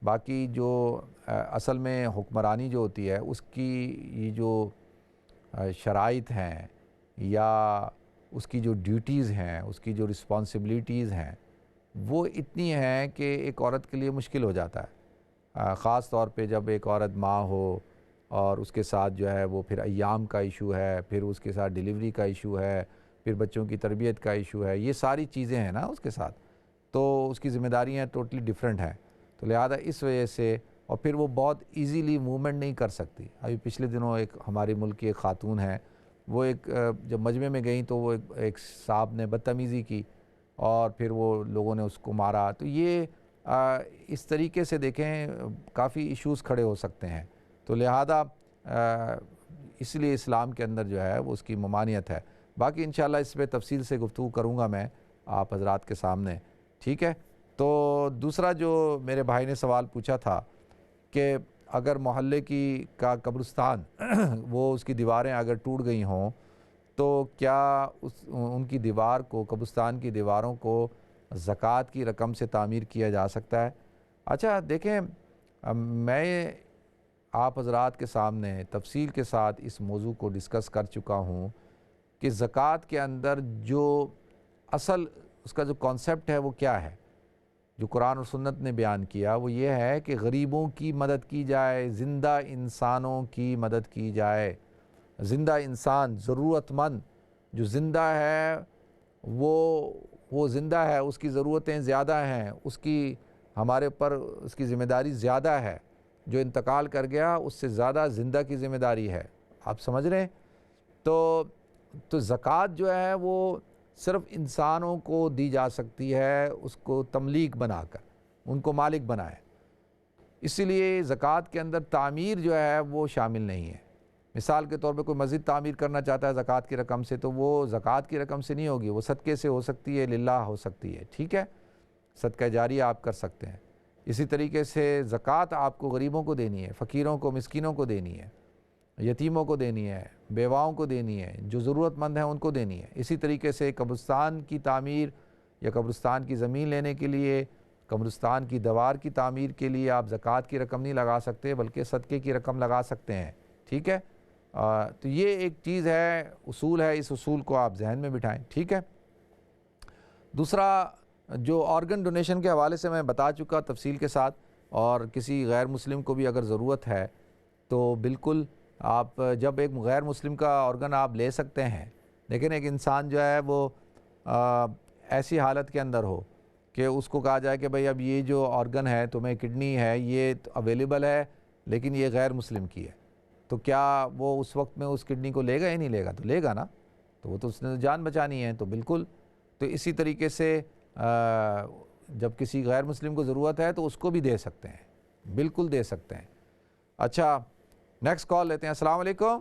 باقی جو اصل میں حکمرانی جو ہوتی ہے اس کی یہ جو شرائط ہیں یا اس کی جو ڈیوٹیز ہیں، اس کی جو رسپانسبلٹیز ہیں، وہ اتنی ہیں کہ ایک عورت کے لیے مشکل ہو جاتا ہے، خاص طور پہ جب ایک عورت ماں ہو اور اس کے ساتھ جو ہے وہ پھر ایام کا ایشو ہے، پھر اس کے ساتھ ڈیلیوری کا ایشو ہے، پھر بچوں کی تربیت کا ایشو ہے، یہ ساری چیزیں ہیں نا اس کے ساتھ، تو اس کی ذمہ داریاں ٹوٹلی ڈیفرنٹ ہیں، تو لہذا اس وجہ سے، اور پھر وہ بہت ایزیلی موومنٹ نہیں کر سکتی۔ ابھی پچھلے دنوں ایک ہمارے ملک کی ایک خاتون ہے، وہ ایک جب مجمع میں گئیں تو وہ ایک صاحب نے بدتمیزی کی اور پھر وہ لوگوں نے اس کو مارا، تو یہ اس طریقے سے دیکھیں کافی ایشوز کھڑے ہو سکتے ہیں، تو لہذا اس لیے اسلام کے اندر جو ہے وہ اس کی ممانعت ہے۔ باقی انشاءاللہ اس پہ تفصیل سے گفتگو کروں گا میں آپ حضرات کے سامنے، ٹھیک ہے۔ تو دوسرا جو میرے بھائی نے سوال پوچھا تھا کہ اگر محلے کا قبرستان وہ اس کی دیواریں اگر ٹوٹ گئی ہوں تو کیا ان کی دیوار کو، قبرستان کی دیواروں کو زکوٰۃ کی رقم سے تعمیر کیا جا سکتا ہے؟ اچھا دیکھیں، میں آپ حضرات کے سامنے تفصیل کے ساتھ اس موضوع کو ڈسکس کر چکا ہوں کہ زکوٰۃ کے اندر جو اصل اس کا جو کانسیپٹ ہے وہ کیا ہے، جو قرآن اور سنت نے بیان کیا وہ یہ ہے کہ غریبوں کی مدد کی جائے، زندہ انسانوں کی مدد کی جائے۔ زندہ انسان، ضرورت مند جو زندہ ہے وہ زندہ ہے، اس کی ضرورتیں زیادہ ہیں، اس کی ہمارے اوپر اس کی ذمہ داری زیادہ ہے، جو انتقال کر گیا اس سے زیادہ زندہ کی ذمہ داری ہے، آپ سمجھ رہے ہیں؟ تو زکوٰۃ جو ہے وہ صرف انسانوں کو دی جا سکتی ہے، اس کو تملیک بنا کر ان کو مالک بنائے، اسی لیے زکوٰۃ کے اندر تعمیر جو ہے وہ شامل نہیں ہے۔ مثال کے طور پہ کوئی مسجد تعمیر کرنا چاہتا ہے زکوٰۃ کی رقم سے تو وہ زکوٰۃ کی رقم سے نہیں ہوگی، وہ صدقے سے ہو سکتی ہے، للہ ہو سکتی ہے، ٹھیک ہے، صدقہ جاریہ آپ کر سکتے ہیں۔ اسی طریقے سے زکوٰۃ آپ کو غریبوں کو دینی ہے، فقیروں کو، مسکینوں کو دینی ہے، یتیموں کو دینی ہے، بیواؤں کو دینی ہے، جو ضرورت مند ہیں ان کو دینی ہے۔ اسی طریقے سے قبرستان کی تعمیر یا قبرستان کی زمین لینے کے لیے، قبرستان کی دیوار کی تعمیر کے لیے آپ زکوٰۃ کی رقم نہیں لگا سکتے بلکہ صدقے کی رقم لگا سکتے ہیں، ٹھیک ہے۔ تو یہ ایک چیز ہے، اصول ہے، اس اصول کو آپ ذہن میں بٹھائیں، ٹھیک ہے۔ دوسرا جو آرگن ڈونیشن کے حوالے سے میں بتا چکا تفصیل کے ساتھ، اور کسی غیر مسلم کو بھی اگر ضرورت ہے تو بالکل آپ جب ایک غیر مسلم کا آرگن آپ لے سکتے ہیں، لیکن ایک انسان جو ہے وہ ایسی حالت کے اندر ہو کہ اس کو کہا جائے کہ بھئی اب یہ جو آرگن ہے تمہیں کڈنی ہے یہ اویلیبل ہے لیکن یہ غیر مسلم کی ہے، تو کیا وہ اس وقت میں اس کڈنی کو لے گا یا نہیں لے گا؟ تو لے گا نا، تو وہ تو اس نے جان بچانی ہے، تو بالکل۔ تو اسی طریقے سے جب کسی غیر مسلم کو ضرورت ہے تو اس کو بھی دے سکتے ہیں، بالکل دے سکتے ہیں۔ اچھا نیکسٹ کال لیتے ہیں۔ السلام علیکم۔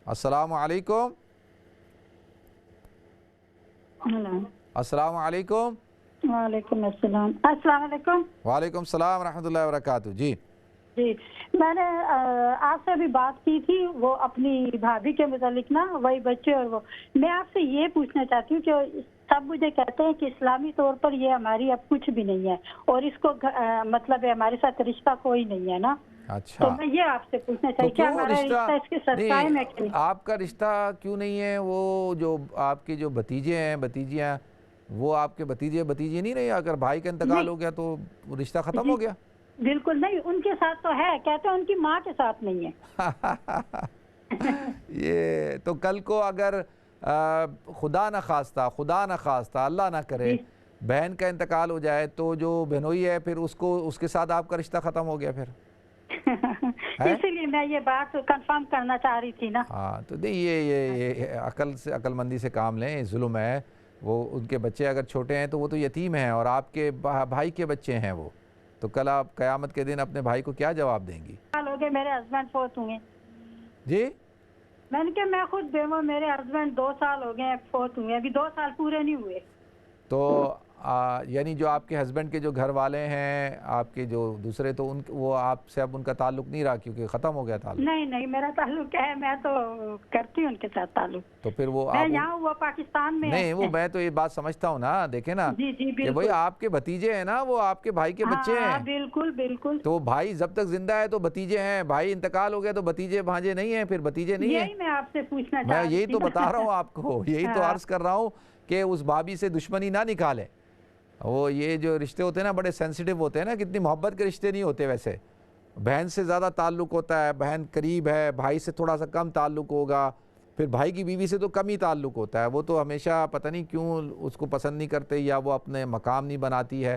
السلام علیکم۔ السلام علیکم۔ وعلیکم السلام۔ السلام علیکم۔ وعلیکم السلام ورحمۃ اللہ وبرکاتہ۔ جی جی، میں نے آپ سے ابھی بات کی تھی وہ اپنی بھابھی کے متعلق نا، وہی بچے اور وہ، میں آپ سے یہ پوچھنا چاہتی ہوں کہ سب مجھے کہتے ہیں کہ اسلامی طور پر یہ ہماری اب کچھ بھی نہیں ہے اور اس کو مطلب ہے ہمارے ساتھ رشتہ کوئی نہیں ہے نا، اچھا، تو میں یہ آپ سے پوچھنا چاہیے کہ ہمارا رشتہ اس کے سرکار میں کیوں؟ آپ کا رشتہ کیوں نہیں ہے؟ وہ جو آپ کے جو بھتیجے ہیں، بھتیجیاں، وہ آپ کے بھتیجے نہیں رہے؟ اگر بھائی کا انتقال ہو گیا تو رشتہ ختم ہو گیا؟ بالکل نہیں، ان کے ساتھ تو ہے، کہتے ہیں ان کی ماں کے ساتھ نہیں ہے۔ یہ تو کل کو اگر خدا نہ خواستہ اللہ نہ کرے بہن کا انتقال ہو جائے تو جو بہنوئی ہے پھر اس کے ساتھ آپ کا رشتہ ختم ہو گیا پھر؟ اسی لیے میں یہ بات کنفرم کرنا چاہ رہی تھی نا۔ ہاں تو یہ عقل مندی سے کام لیں، ظلم ہے۔ وہ ان کے بچے اگر چھوٹے ہیں تو وہ تو یتیم ہیں اور آپ کے بھائی کے بچے ہیں وہ، تو کل آپ قیامت کے دن اپنے بھائی کو کیا جواب دیں گی؟ سال ہو گئے میرے ہسبینڈ فوت ہوئے. جی میں نے کہا میں خود بیوہ، میرے ہسبینڈ 2 سال ہو گئے فوت ہوئے، ابھی 2 سال پورے نہیں ہوئے. تو یعنی جو آپ کے ہسبینڈ کے جو گھر والے ہیں آپ کے جو دوسرے، تو وہ آپ سے اب ان کا تعلق نہیں رہا کیونکہ ختم ہو گیا تعلق؟ نہیں میرا تعلق ہے، میں تو کرتی ہوں ان کے ساتھ تعلق. تو پھر وہ میں یہاں وہ پاکستان میں نہیں، وہ میں تو یہ بات سمجھتا ہوں نا، دیکھیں نا کہ وہی آپ کے بھتیجے ہیں نا، وہ آپ کے بھائی کے بچے ہیں. بالکل بالکل. تو بھائی جب تک زندہ ہے تو بھتیجے ہیں، بھائی انتقال ہو گیا تو بھتیجے بھانجے نہیں ہیں، پھر بھتیجے نہیں ہیں. یہی میں آپ سے پوچھنا چاہتا ہوں، میں یہی تو بتا رہا ہوں آپ کو، یہی تو عرض کر رہا ہوں کہ اس بھابھی سے دشمنی نہ نکالیں. وہ یہ جو رشتے ہوتے ہیں نا بڑے سینسیٹیو ہوتے ہیں نا، کتنی محبت کے رشتے نہیں ہوتے. ویسے بہن سے زیادہ تعلق ہوتا ہے، بہن قریب ہے، بھائی سے تھوڑا سا کم تعلق ہوگا، پھر بھائی کی بیوی سے تو کم ہی تعلق ہوتا ہے. وہ تو ہمیشہ پتہ نہیں کیوں اس کو پسند نہیں کرتے یا وہ اپنے مقام نہیں بناتی ہے.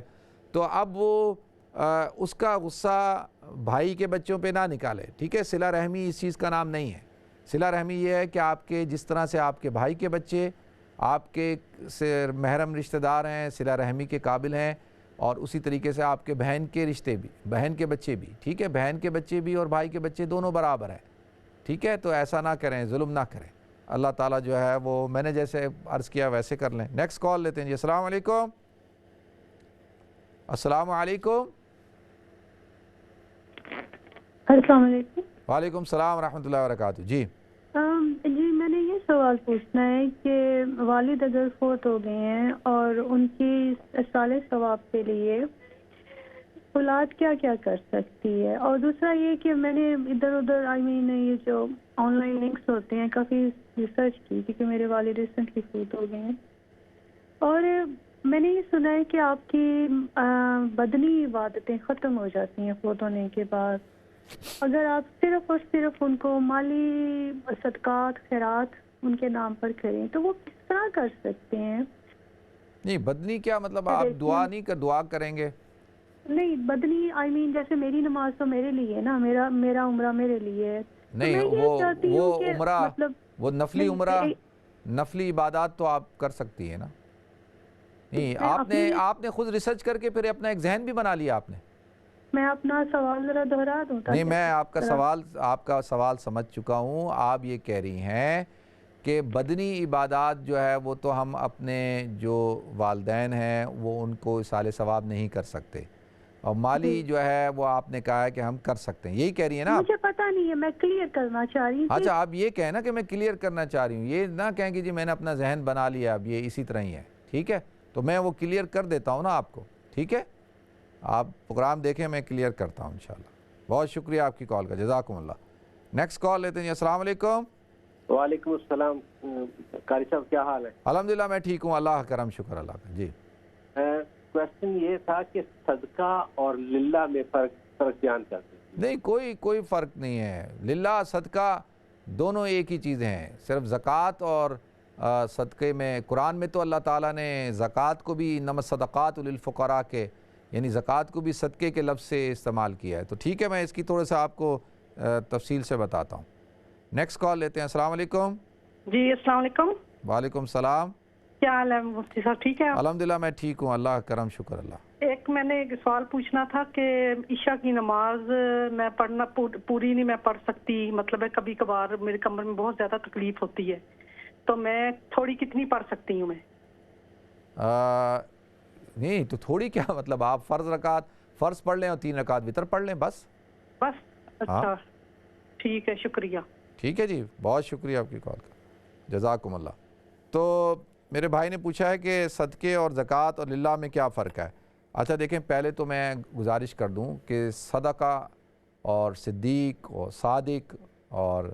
تو اب وہ اس کا غصہ بھائی کے بچوں پہ نہ نکالے، ٹھیک ہے؟ صلہ رحمی اس چیز کا نام نہیں ہے. صلہ رحمی یہ ہے کہ آپ کے جس طرح سے آپ کے بھائی کے بچے آپ کے سے محرم رشتہ دار ہیں، صلہ رحمی کے قابل ہیں، اور اسی طریقے سے آپ کے بہن کے رشتے بھی، بہن کے بچے بھی، ٹھیک ہے؟ بہن کے بچے بھی اور بھائی کے بچے دونوں برابر ہیں، ٹھیک ہے؟ تو ایسا نہ کریں، ظلم نہ کریں. اللہ تعالیٰ جو ہے وہ میں نے جیسے عرض کیا ویسے کر لیں. نیکسٹ کال لیتے ہیں جی. السلام علیکم. السلام علیکم. السلام علیکم. وعلیکم السلام ورحمۃ اللہ وبرکاتہ. جی جی میں نے یہ سوال پوچھنا ہے کہ والد اگر فوت ہو گئے ہیں اور ان کی سال ثواب کے لیے اولاد کیا کیا کر سکتی ہے؟ اور دوسرا یہ کہ میں نے ادھر ادھر یہ جو آن لائن لنکس ہوتے ہیں کافی ریسرچ کی کیونکہ میرے والد ریسنٹلی فوت ہو گئے ہیں، اور میں نے یہ سنا ہے کہ آپ کی بدنی عبادتیں ختم ہو جاتی ہیں فوت ہونے کے بعد اگر آپ صرف اور صرف ان کو مالی صدقات خیرات ان کے نام پر کریں. تو وہ کس طرح کر سکتے ہیں؟ نہیں بدنی کیا مطلب آپ دعا نہیں کر دعا کریں گے؟ نہیں بدنی جیسے میری نماز تو میرے لیے نا، میرا عمرہ میرے لیے. نہیں وہ عمرہ وہ نفلی عمرہ نفلی عبادات تو آپ کر سکتی ہیں نا. نہیں آپ نے خود ریسرچ کر کے پھر اپنا ایک ذہن بھی بنا لیا آپ نے. میں اپنا سوال ذرا دہرا دوں. نہیں میں آپ کا سوال سمجھ چکا ہوں. آپ یہ کہہ رہی ہیں کہ بدنی عبادات جو ہے وہ تو ہم اپنے جو والدین ہیں وہ ان کو اصال ثواب نہیں کر سکتے، اور مالی جو ہے وہ آپ نے کہا ہے کہ ہم کر سکتے ہیں. یہی کہہ رہی ہیں نا؟ مجھے پتہ نہیں ہے، میں کلیئر کرنا چاہ رہی ہوں. اچھا آپ یہ کہیں نا کہ میں کلیئر کرنا چاہ رہی ہوں، یہ نہ کہیں کہ جی میں نے اپنا ذہن بنا لیا اب یہ اسی طرح ہی ہے، ٹھیک ہے؟ تو میں وہ کلیئر کر دیتا ہوں نا آپ کو، ٹھیک ہے؟ آپ پروگرام دیکھیں، میں کلیئر کرتا ہوں انشاءاللہ. بہت شکریہ آپ کی کال کا، جزاکم اللہ. نیکسٹ کال لیتے ہیں. السلام علیکم. وعلیکم السلام. قاری صاحب کیا حال ہے؟ الحمدللہ میں ٹھیک ہوں، اللہ کرم شکر اللہ کا. جی کویسچن یہ تھا کہ صدقہ اور للہ میں فرق بیان کرتے ہیں. نہیں کوئی فرق نہیں ہے. للہ صدقہ دونوں ایک ہی چیزیں ہیں. صرف زکوٰۃ اور صدقے میں قرآن میں تو اللہ تعالیٰ نے زکوٰۃ کو بھی انما الصدقات للفقراء کے یعنی زکوٰۃ کو بھی صدقے کے لفظ سے استعمال کیا ہے. تو ٹھیک ہے میں اس کی تھوڑا سا آپ کو تفصیل سے بتاتا ہوں. نیکسٹ کال لیتے ہیں. السلام علیکم. جی السلام علیکم. وعلیکم السلام. کیا حال ہے مفتی صاحب؟ ٹھیک ہے الحمدللہ میں ٹھیک ہوں، اللہ کرم شکر اللہ. ایک میں نے ایک سوال پوچھنا تھا کہ عشاء کی نماز میں پڑھنا پوری نہیں میں پڑھ سکتی، مطلب ہے کبھی کبھار میرے کمر میں بہت زیادہ تکلیف ہوتی ہے، تو میں تھوڑی کتنی پڑھ سکتی ہوں میں؟ نہیں تو تھوڑی کیا مطلب آپ فرض پڑھ لیں اور 3 رکعت وتر پڑھ لیں بس. اچھا ٹھیک ہے شکریہ. ٹھیک ہے جی بہت شکریہ آپ کی کال کا، جزاکم اللہ. تو میرے بھائی نے پوچھا ہے کہ صدقے اور زکوٰۃ اور للہ میں کیا فرق ہے. اچھا دیکھیں پہلے تو میں گزارش کر دوں کہ صدقہ اور صدیق اور صادق اور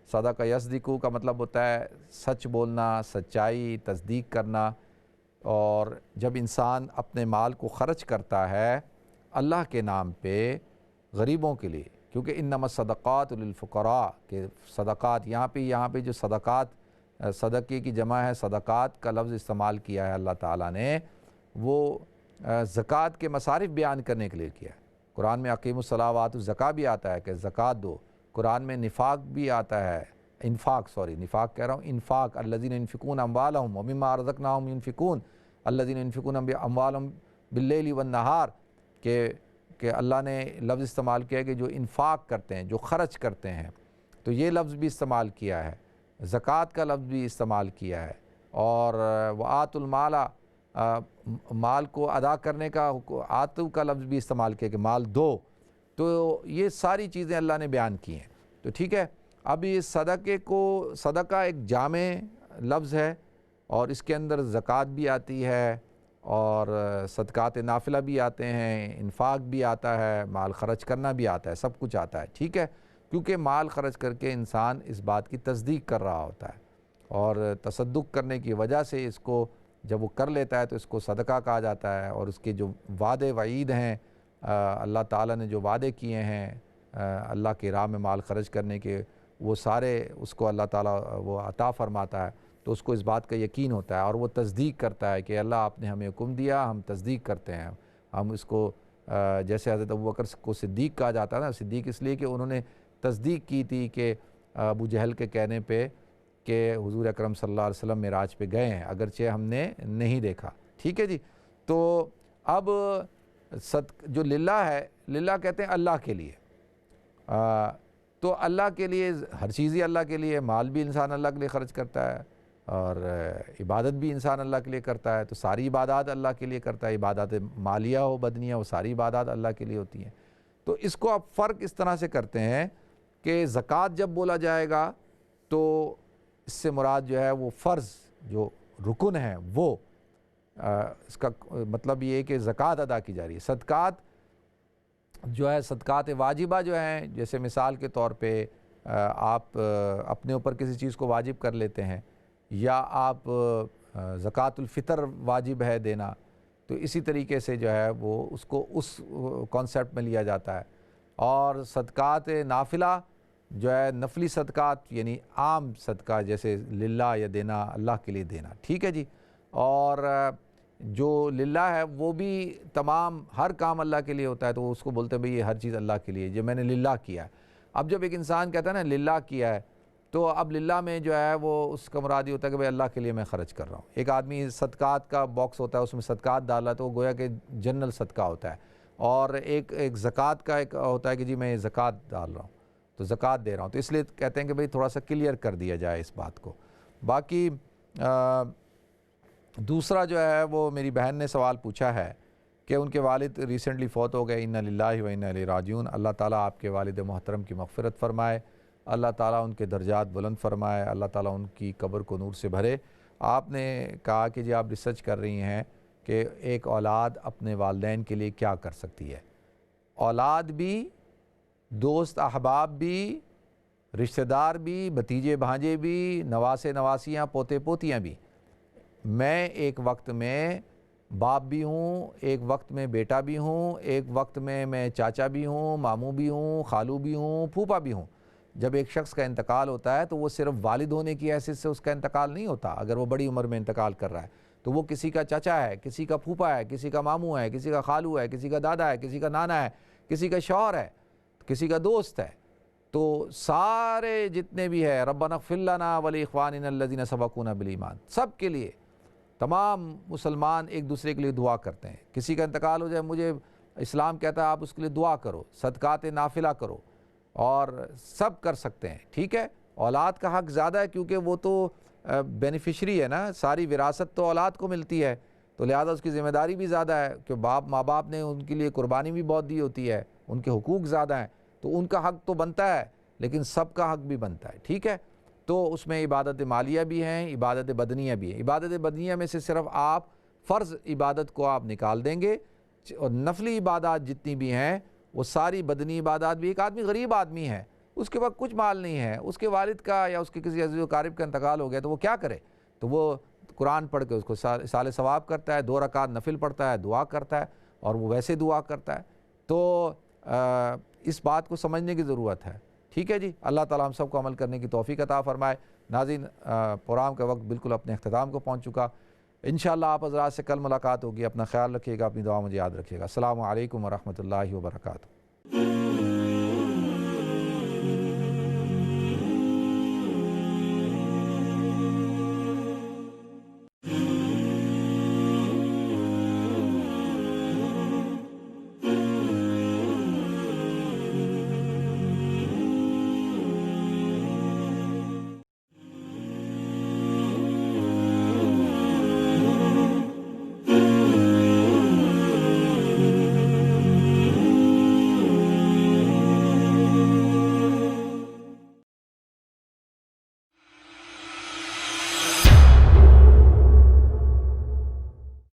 صدقہ یصدقو کا مطلب ہوتا ہے سچ بولنا، سچائی، تصدیق کرنا. اور جب انسان اپنے مال کو خرچ کرتا ہے اللہ کے نام پہ غریبوں کے لیے، کیونکہ انما الصدقات للفقراء کہ صدقات یہاں پہ جو صدقات صدقے کی جمع ہے، صدقات کا لفظ استعمال کیا ہے اللہ تعالیٰ نے، وہ زکوٰۃ کے مصارف بیان کرنے کے لیے کیا ہے. قرآن میں اقیموا الصلاۃ وآتوا الزکاۃ بھی آتا ہے کہ زکوٰۃ دو. قرآن میں نفاق بھی آتا ہے، نفاق کہہ رہا ہوں، انفاق الذین ينفقون اموالهم ومما رزقناهم ينفقون الذین ينفقون اموالهم باللیل والنہار کہ کہ اللہ نے لفظ استعمال کیا ہے کہ جو انفاق کرتے ہیں، جو خرچ کرتے ہیں، تو یہ لفظ بھی استعمال کیا ہے، زکوٰۃ کا لفظ بھی استعمال کیا ہے، اور وآتوا المال مال کو ادا کرنے کا آتو کا لفظ بھی استعمال کیا کہ مال دو. تو یہ ساری چیزیں اللہ نے بیان کی ہیں. تو ٹھیک ہے، اب یہ صدقہ ایک جامع لفظ ہے، اور اس کے اندر زکوٰۃ بھی آتی ہے اور صدقات نافلہ بھی آتے ہیں، انفاق بھی آتا ہے، مال خرچ کرنا بھی آتا ہے، سب کچھ آتا ہے. ٹھیک ہے، کیونکہ مال خرچ کر کے انسان اس بات کی تصدیق کر رہا ہوتا ہے، اور تصدق کرنے کی وجہ سے اس کو جب وہ کر لیتا ہے تو اس کو صدقہ کہا جاتا ہے. اور اس کے جو وعدے وعید ہیں، اللہ تعالیٰ نے جو وعدے کیے ہیں اللہ کی راہ میں مال خرچ کرنے کے، وہ سارے اس کو اللہ تعالیٰ وہ عطا فرماتا ہے. تو اس کو اس بات کا یقین ہوتا ہے، اور وہ تصدیق کرتا ہے کہ اللہ آپ نے ہمیں حکم دیا، ہم تصدیق کرتے ہیں. ہم اس کو جیسے حضرت ابوبکر کو صدیق کہا جاتا ہے نا، صدیق اس لیے کہ انہوں نے تصدیق کی تھی کہ ابو جہل کے کہنے پہ کہ حضور اکرم صلی اللہ علیہ وسلم معراج پہ گئے ہیں، اگرچہ ہم نے نہیں دیکھا. ٹھیک ہے جی. تو اب جو للہ ہے، للہ کہتے ہیں اللہ کے لیے. تو اللہ کے لیے ہر چیز ہی اللہ کے لیے، مال بھی انسان اللہ کے لیے خرچ کرتا ہے، اور عبادت بھی انسان اللہ کے لیے کرتا ہے. تو ساری عبادات اللہ کے لیے کرتا ہے، عبادات مالیہ ہو بدنیہ، وہ ساری عبادات اللہ کے لیے ہوتی ہیں. تو اس کو آپ فرق اس طرح سے کرتے ہیں کہ زکوٰۃ جب بولا جائے گا تو اس سے مراد جو ہے وہ فرض جو رکن ہے، وہ اس کا مطلب یہ ہے کہ زکوٰۃ ادا کی جا رہی ہے. صدقات جو ہے، صدقات واجبہ جو ہیں، جیسے مثال کے طور پہ آپ اپنے اوپر کسی چیز کو واجب کر لیتے ہیں، یا آپ زکوٰۃ الفطر واجب ہے دینا، تو اسی طریقے سے جو ہے وہ اس کو اس کانسیپٹ میں لیا جاتا ہے. اور صدقات نافلہ جو ہے، نفلی صدقات یعنی عام صدقہ جیسے للہ یا دینا، اللہ کے لیے دینا. ٹھیک ہے جی. اور جو للہ ہے وہ بھی تمام ہر کام اللہ کے لیے ہوتا ہے، تو اس کو بولتے ہیں بھئی یہ ہر چیز اللہ کے لیے، جو میں نے للہ کیا ہے. اب جب ایک انسان کہتا ہے نا للہ کیا ہے، تو اب للہ میں جو ہے وہ اس کا مراد یہ ہوتا ہے کہ بھئی اللہ کے لیے میں خرچ کر رہا ہوں. ایک آدمی صدقات کا باکس ہوتا ہے، اس میں صدقات ڈالا تو وہ گویا کہ جنرل صدقہ ہوتا ہے. اور ایک زکوٰۃ کا ایک ہوتا ہے کہ جی میں زکوٰۃ ڈال رہا ہوں، تو زکوٰۃ دے رہا ہوں. تو اس لیے کہتے ہیں کہ بھئی تھوڑا سا کلیئر کر دیا جائے اس بات کو. باقی دوسرا جو ہے وہ میری بہن نے سوال پوچھا ہے کہ ان کے والد ریسنٹلی فوت ہو گئے، انا للہ و انا الیہ راجعون. اللہ تعالیٰ آپ کے والد محترم کی مغفرت فرمائے، اللہ تعالیٰ ان کے درجات بلند فرمائے، اللہ تعالیٰ ان کی قبر کو نور سے بھرے. آپ نے کہا کہ جی آپ ریسرچ کر رہی ہیں کہ ایک اولاد اپنے والدین کے لیے کیا کر سکتی ہے. اولاد بھی، دوست احباب بھی، رشتہ دار بھی، بھتیجے بھانجے بھی، نواسے نواسیاں، پوتے پوتیاں بھی. میں ایک وقت میں باپ بھی ہوں، ایک وقت میں بیٹا بھی ہوں، ایک وقت میں چاچا بھی ہوں، ماموں بھی ہوں، خالو بھی ہوں، پھوپھا بھی ہوں. جب ایک شخص کا انتقال ہوتا ہے تو وہ صرف والد ہونے کی حیثیت سے اس کا انتقال نہیں ہوتا. اگر وہ بڑی عمر میں انتقال کر رہا ہے تو وہ کسی کا چچا ہے، کسی کا پھوپھا ہے، کسی کا ماموں ہے، کسی کا خالو ہے، کسی کا دادا ہے، کسی کا نانا ہے، کسی کا شوہر ہے، کسی کا دوست ہے. تو سارے جتنے بھی ہے، ربنا اغفر لنا ولاخواننا الذین سبقونا بالایمان، سب کے لیے تمام مسلمان ایک دوسرے کے لیے دعا کرتے ہیں. کسی کا انتقال ہو جائے، مجھے اسلام کہتا ہے آپ اس کے لیے دعا کرو، صدقات نافلہ کرو، اور سب کر سکتے ہیں. ٹھیک ہے. اولاد کا حق زیادہ ہے کیونکہ وہ تو بینیفیشری ہے نا، ساری وراثت تو اولاد کو ملتی ہے، تو لہذا اس کی ذمہ داری بھی زیادہ ہے کہ ماں باپ نے ان کے لیے قربانی بھی بہت دی ہوتی ہے، ان کے حقوق زیادہ ہیں، تو ان کا حق تو بنتا ہے، لیکن سب کا حق بھی بنتا ہے. ٹھیک ہے. تو اس میں عبادت مالیہ بھی ہیں، عبادت بدنیہ بھی ہیں. عبادت بدنیہ میں سے صرف آپ فرض عبادت کو آپ نکال دیں گے، اور نفلی عبادات جتنی بھی ہیں وہ ساری بدنی عبادات بھی. ایک آدمی غریب آدمی ہے، اس کے پاس کچھ مال نہیں ہے، اس کے والد کا یا اس کے کسی عزیز و اقارب کا انتقال ہو گیا، تو وہ کیا کرے؟ تو وہ قرآن پڑھ کے اس کو اصال ثواب کرتا ہے، 2 رکعت نفل پڑھتا ہے، دعا کرتا ہے، اور وہ ویسے دعا کرتا ہے. تو اس بات کو سمجھنے کی ضرورت ہے. ٹھیک ہے جی. اللہ تعالیٰ ہم سب کو عمل کرنے کی توفیق عطا فرمائے. ناظرین، پروگرام کا وقت بالکل اپنے اختتام کو پہنچ چکا. انشاءاللہ آپ حضرات سے کل ملاقات ہوگی. اپنا خیال رکھیے گا، اپنی دعا مجھے یاد رکھیے گا. السلام علیکم ورحمۃ اللہ وبرکاتہ.